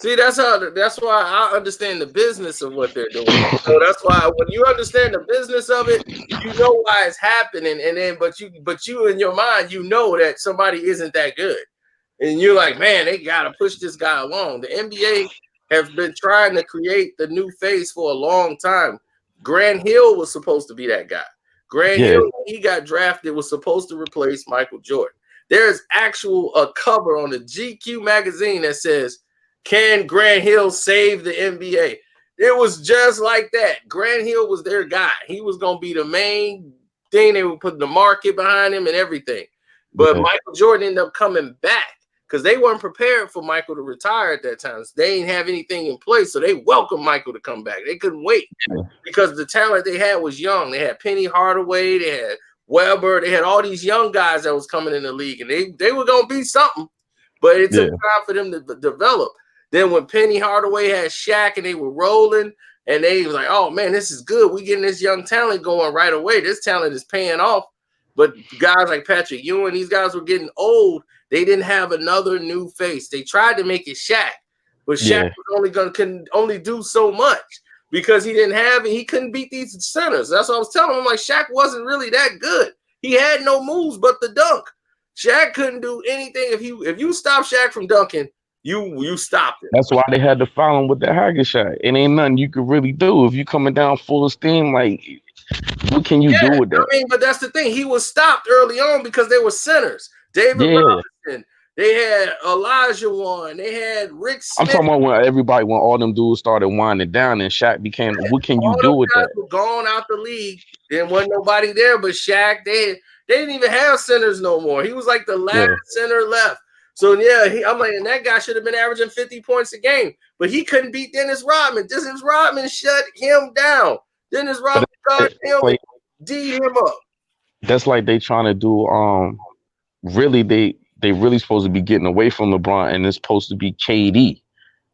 See, that's why I understand the business of what they're doing. So that's why when you understand the business of it, you know why it's happening. And then, but you in your mind, you know that somebody isn't that good, and you're like, man, they gotta push this guy along. The NBA has been trying to create the new face for a long time. Grant Hill was supposed to be that guy. Grant Hill, when he got drafted, was supposed to replace Michael Jordan. There's a cover on the GQ magazine that says, can Grant Hill save the NBA? It was just like that. Grant Hill was their guy. He was going to be the main thing. They would put the market behind him and everything. But Michael Jordan ended up coming back because they weren't prepared for Michael to retire at that time. So they didn't have anything in place. So they welcomed Michael to come back. They couldn't wait because the talent they had was young. They had Penny Hardaway. They had Weber. They had all these young guys that was coming in the league. And they were going to be something. But it took time for them to develop. Then when Penny Hardaway had Shaq and they were rolling and they was like, oh, man, this is good. We getting this young talent going right away. This talent is paying off. But guys like Patrick Ewing, these guys were getting old. They didn't have another new face. They tried to make it Shaq, but Shaq was can only do so much because he didn't have it. He couldn't beat these centers. That's what I was telling him. Like, Shaq wasn't really that good. He had no moves but the dunk. Shaq couldn't do anything. If you stop Shaq from dunking, you stopped it. That's why they had to foul him with that Haggard shot. It ain't nothing you could really do if you coming down full steam. Like, what can you do with that? I mean, but that's the thing. He was stopped early on because they were centers. David Robinson. They had Elijah Warren. They had Rick Smith. I'm talking about when all them dudes started winding down and Shaq became. What can you do with that? Were gone out the league. There wasn't nobody there but Shaq. They didn't even have centers no more. He was like the last center left. So, I'm like, and that guy should have been averaging 50 points a game. But he couldn't beat Dennis Rodman. Dennis Rodman shut him down. Dennis Rodman guarded him and D'd him up. That's like they trying to do, really, they really supposed to be getting away from LeBron, and it's supposed to be KD.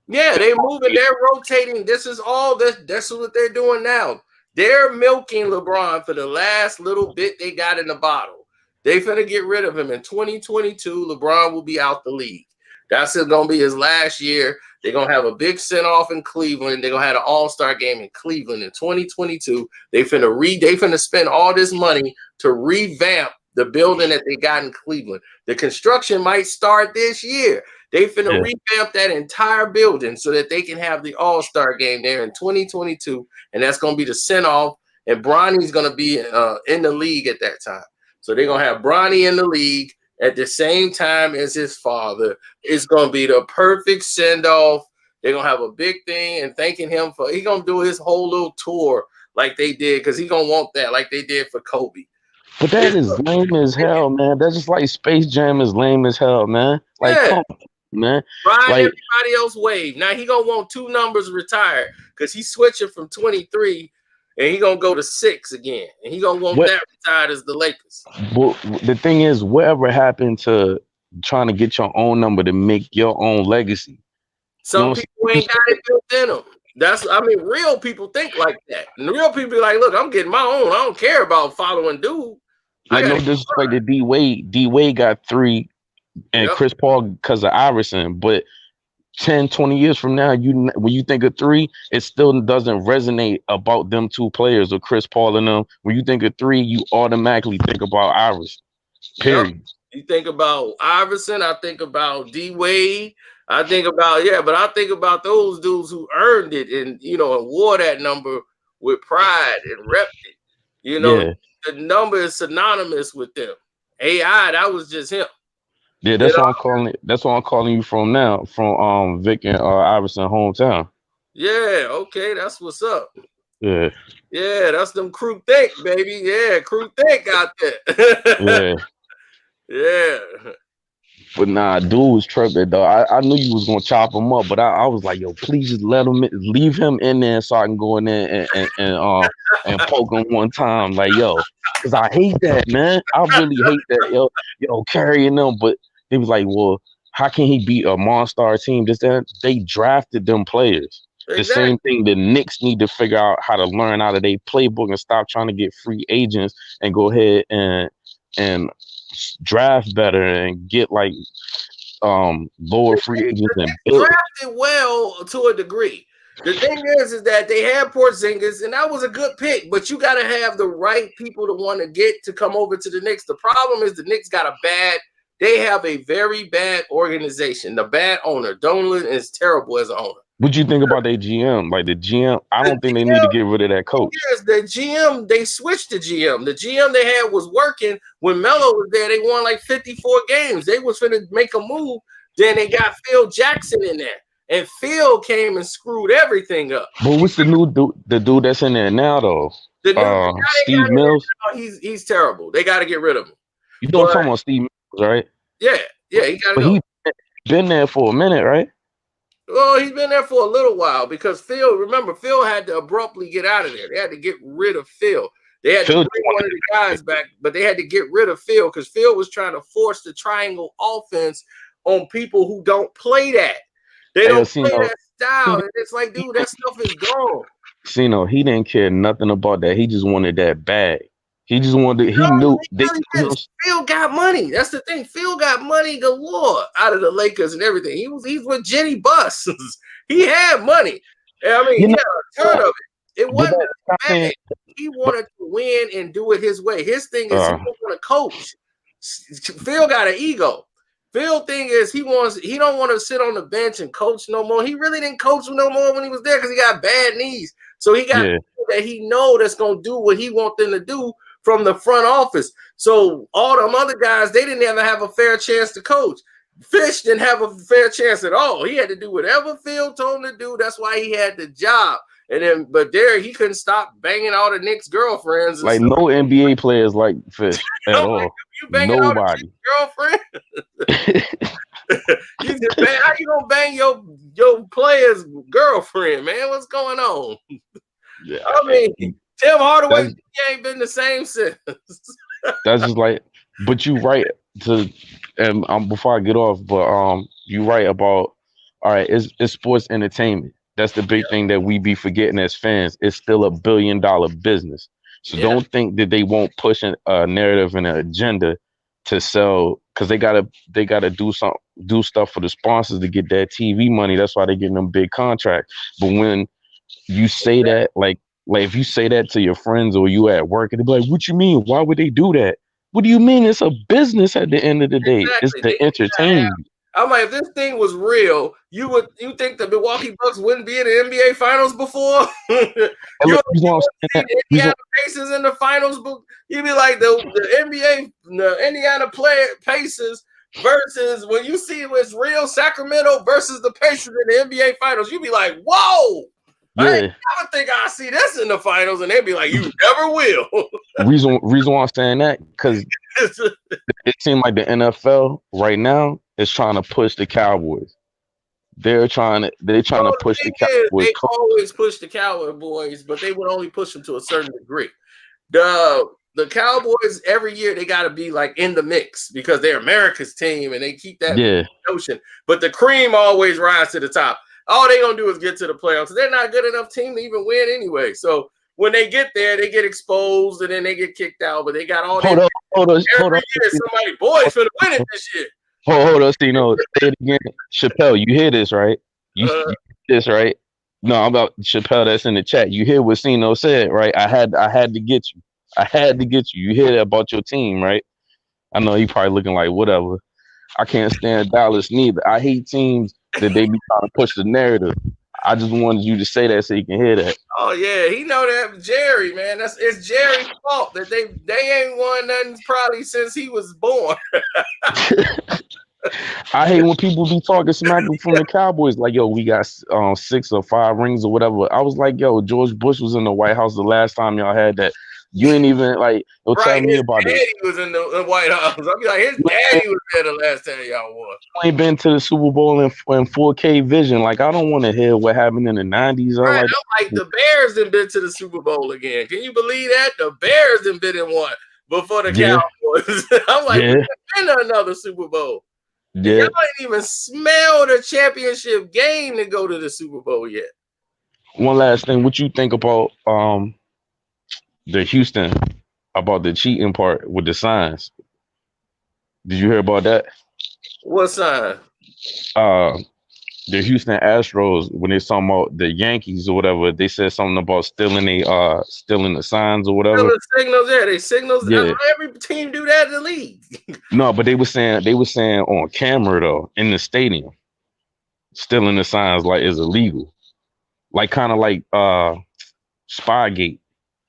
Yeah, they're moving. They're rotating. This is all this. That's what they're doing now. They're milking LeBron for the last little bit they got in the bottle. They finna get rid of him in 2022. LeBron will be out the league. That's going to be his last year. They're going to have a big send-off in Cleveland. They're going to have an all-star game in Cleveland in 2022. They finna spend all this money to revamp the building that they got in Cleveland. The construction might start this year. They finna revamp that entire building so that they can have the all-star game there in 2022. And that's going to be the send-off. And Bronny's going to be in the league at that time. So they're going to have Bronny in the league. at the same time as his father. It's gonna be the perfect send off. They're gonna have a big thing and thanking him for he's gonna do his whole little tour like they did because he's gonna want that like they did for Kobe. But that is lame as hell, man. That's just like Space Jam is lame as hell, man. Like, Yeah. come on, man. Ride Like, everybody else wave. Now he gonna want 2 numbers retired because he's switching from 23 and he gonna go to 6 again. And he gonna want what? that retired as the Lakers. But the thing is, whatever happened to trying to get your own number to make your own legacy? Some people ain't got it built in them. Real people think like that. And the real people be like, look, I'm getting my own. I don't care about following dude. Like, no disrespect to D Wade. D Wade got 3 and Chris Paul because of Iverson. But 10, 20 years from now, when you think of 3, it still doesn't resonate about them 2 players or Chris Paul and them. When you think of 3, you automatically think about Iverson. Period. Yep. You think about Iverson, I think about D Wade. I think about but I think about those dudes who earned it and and wore that number with pride and repped it. The number is synonymous with them. AI, that was just him. Yeah, that's what I'm calling it. That's what I'm calling you from now, from Vic and Iverson hometown. Yeah, okay, that's what's up. Yeah. Yeah, that's them crew thick, baby. Yeah, crew thick out there. Yeah. Yeah. But nah, dude was tripping though. I knew you was gonna chop him up, but I was like, yo, please just leave him in there so I can go in there and poke him one time. Like, yo, because I hate that, man. I really hate that, yo, carrying them. But they was like, well, how can he beat a Monstar team? Just that they drafted them players. Exactly. The same thing the Knicks need to figure out how to learn out of their playbook and stop trying to get free agents and go ahead and draft better and get like lower free agents and drafted well to a degree. The thing is that they had Porzingis and that was a good pick, but you got to have the right people to want to get to come over to the Knicks. The problem is the Knicks they have a very bad organization. The bad owner, Dolan, is terrible as an owner. What'd you think about their GM? Like the GM, I don't think they need to get rid of that coach. Yes, the GM, they switched the GM. The GM they had was working when Melo was there. They won like 54 games. They was finna make a move. Then they got Phil Jackson in there. And Phil came and screwed everything up. But what's the new dude, the dude that's in there now though? Steve Mills. He's terrible. They got to get rid of him. You know what I'm talking about, Steve Mills, right? Yeah, he got to go. He's been there for a minute, right? Well, he's been there for a little while because Phil had to abruptly get out of there. They had to get rid of Phil. They had to bring one of the guys back, but they had to get rid of Phil because Phil was trying to force the triangle offense on people who don't play that. They don't play that style. And it's like, dude, that stuff is gone. He didn't care nothing about that. He just wanted that bag. He just wanted. Phil got money. That's the thing. Phil got money galore out of the Lakers and everything. He's with Jenny Buss. He had money. I mean, he had a ton of it. It wasn't bad. He wanted to win and do it his way. His thing is he don't want to coach. Phil got an ego. Phil thing is he don't want to sit on the bench and coach no more. He really didn't coach no more when he was there because he got bad knees. So he got people that he know that's gonna do what he want them to do from the front office. So all them other guys, they didn't ever have a fair chance to coach. Fish didn't have a fair chance at all. He had to do whatever Phil told him to do. That's why he had the job. And then, but there he couldn't stop banging all the Knicks girlfriends. Like no NBA players like Fish at all. You banging nobody all the girlfriend? How you gonna bang your player's girlfriend, man? What's going on? Yeah, I mean, Tim Hardaway ain't been the same since. That's just like, but you right before I get off, but you right about all right. It's sports entertainment. That's the big thing that we be forgetting as fans. It's still $1 billion business. So don't think that they won't push a narrative and an agenda to sell because they gotta do stuff for the sponsors to get that TV money. That's why they're getting them big contracts. But when you say that, like if you say that to your friends or you at work, and they be like, "What you mean? Why would they do that?" What do you mean? It's a business at the end of the day. It's the entertainment. I'm like, if this thing was real, you think the Milwaukee Bucks wouldn't be in the NBA Finals before? You would see the Indiana Pacers in the finals, but you'd be like the NBA, the Indiana Pacers versus when you see it's real Sacramento versus the Pacers in the NBA Finals, you'd be like, whoa! Yeah. I ain't never think I'll see this in the finals, and they'd be like, you never will. reason why I'm saying that, because it seems like the NFL right now is trying to push the Cowboys. They're trying to push the Cowboys. They always push the Cowboys, but they would only push them to a certain degree. The Cowboys every year they got to be like in the mix because they're America's team and they keep that notion. But the cream always rise to the top. All they gonna do is get to the playoffs. They're not a good enough team to even win anyway. So when they get there, they get exposed and then they get kicked out. But they got all that. Every year, somebody boys finna win it this year. Hold on, Stino. Say it again. Chappelle, you hear this, right? You hear this, right? No, I'm about Chappelle that's in the chat. You hear what Stino said, right? I had to get you. I had to get you. You hear that about your team, right? I know you probably looking like whatever. I can't stand Dallas neither. I hate teams that they be trying to push the narrative. I just wanted you to say that so you can hear that. Oh yeah, he know that Jerry, man. It's Jerry's fault that they ain't won nothing probably since he was born. I hate when people be talking smack from the Cowboys, like, yo, we got 6 or 5 rings or whatever. I was like, yo, George Bush was in the White House the last time y'all had that. You ain't even like, tell me about it. His daddy was in the White House. I'll be like, his daddy was there the last time y'all won. You ain't been to the Super Bowl in 4K vision. Like, I don't want to hear what happened in the 90s. Right, I'm like, the Bears done been to the Super Bowl again. Can you believe that? The Bears done been in one before the Cowboys. I'm like, we've been to another Super Bowl. Yeah. Y'all ain't even smell the championship game to go to the Super Bowl yet. One last thing, what you think about the Houston, about the cheating part with the signs? Did you hear about that? What sign? The Houston Astros, when they talking about the Yankees or whatever, they said something about stealing the signs or whatever. The signals, they signals. Yeah. Every team do that in the league. No, but they were saying on camera though, in the stadium, stealing the signs like is illegal. Like kind of like Spygate.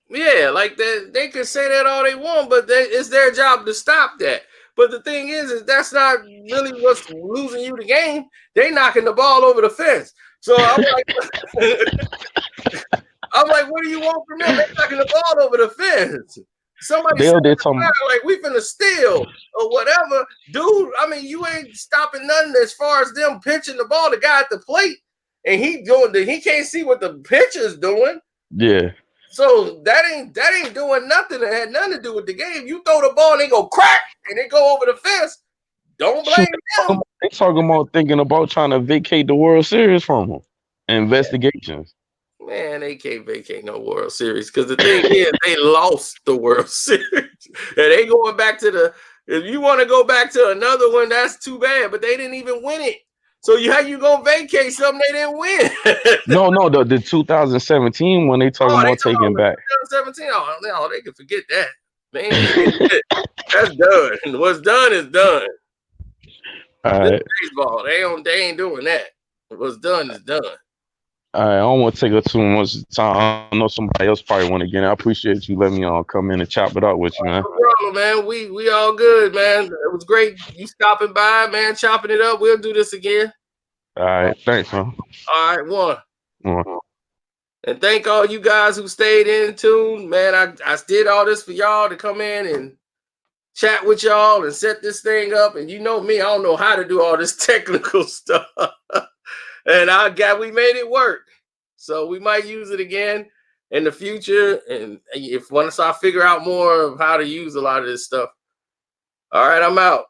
Yeah, like that. They can say that all they want, but it's their job to stop that. But the thing is that's not really what's losing you the game. They knocking the ball over the fence. So I'm like, what do you want from them? They knocking the ball over the fence. Somebody said, like, we finna steal or whatever. Dude, I mean, you ain't stopping nothing as far as them pitching the ball. The guy at the plate, and he can't see what the pitcher's doing. Yeah. So that ain't doing nothing. It had nothing to do with the game. You throw the ball and they go crack and they go over the fence. Don't blame them. They talking about thinking about trying to vacate the World Series from them. Investigations. Man, they can't vacate no World Series because the thing is they lost the World Series. And they going back to if you want to go back to another one, that's too bad. But they didn't even win it. So how you gonna vacate something they didn't win? No, the 2017 when they talking about taking back. 2017, no, they can forget that. Man, that's done. What's done is done. All right. Baseball, they ain't doing that. What's done is done. All right, I don't want to take up too much time. I know somebody else probably want to get in. I appreciate you letting me come in and chop it up with you, man. No problem, man. We all good, man. It was great you stopping by, man, chopping it up. We'll do this again. All right, thanks, man. All right, one. And thank all you guys who stayed in tune, man. I did all this for y'all to come in and chat with y'all and set this thing up. And you know me, I don't know how to do all this technical stuff. And we made it work. So we might use it again in the future. And once I figure out more of how to use a lot of this stuff. All right, I'm out.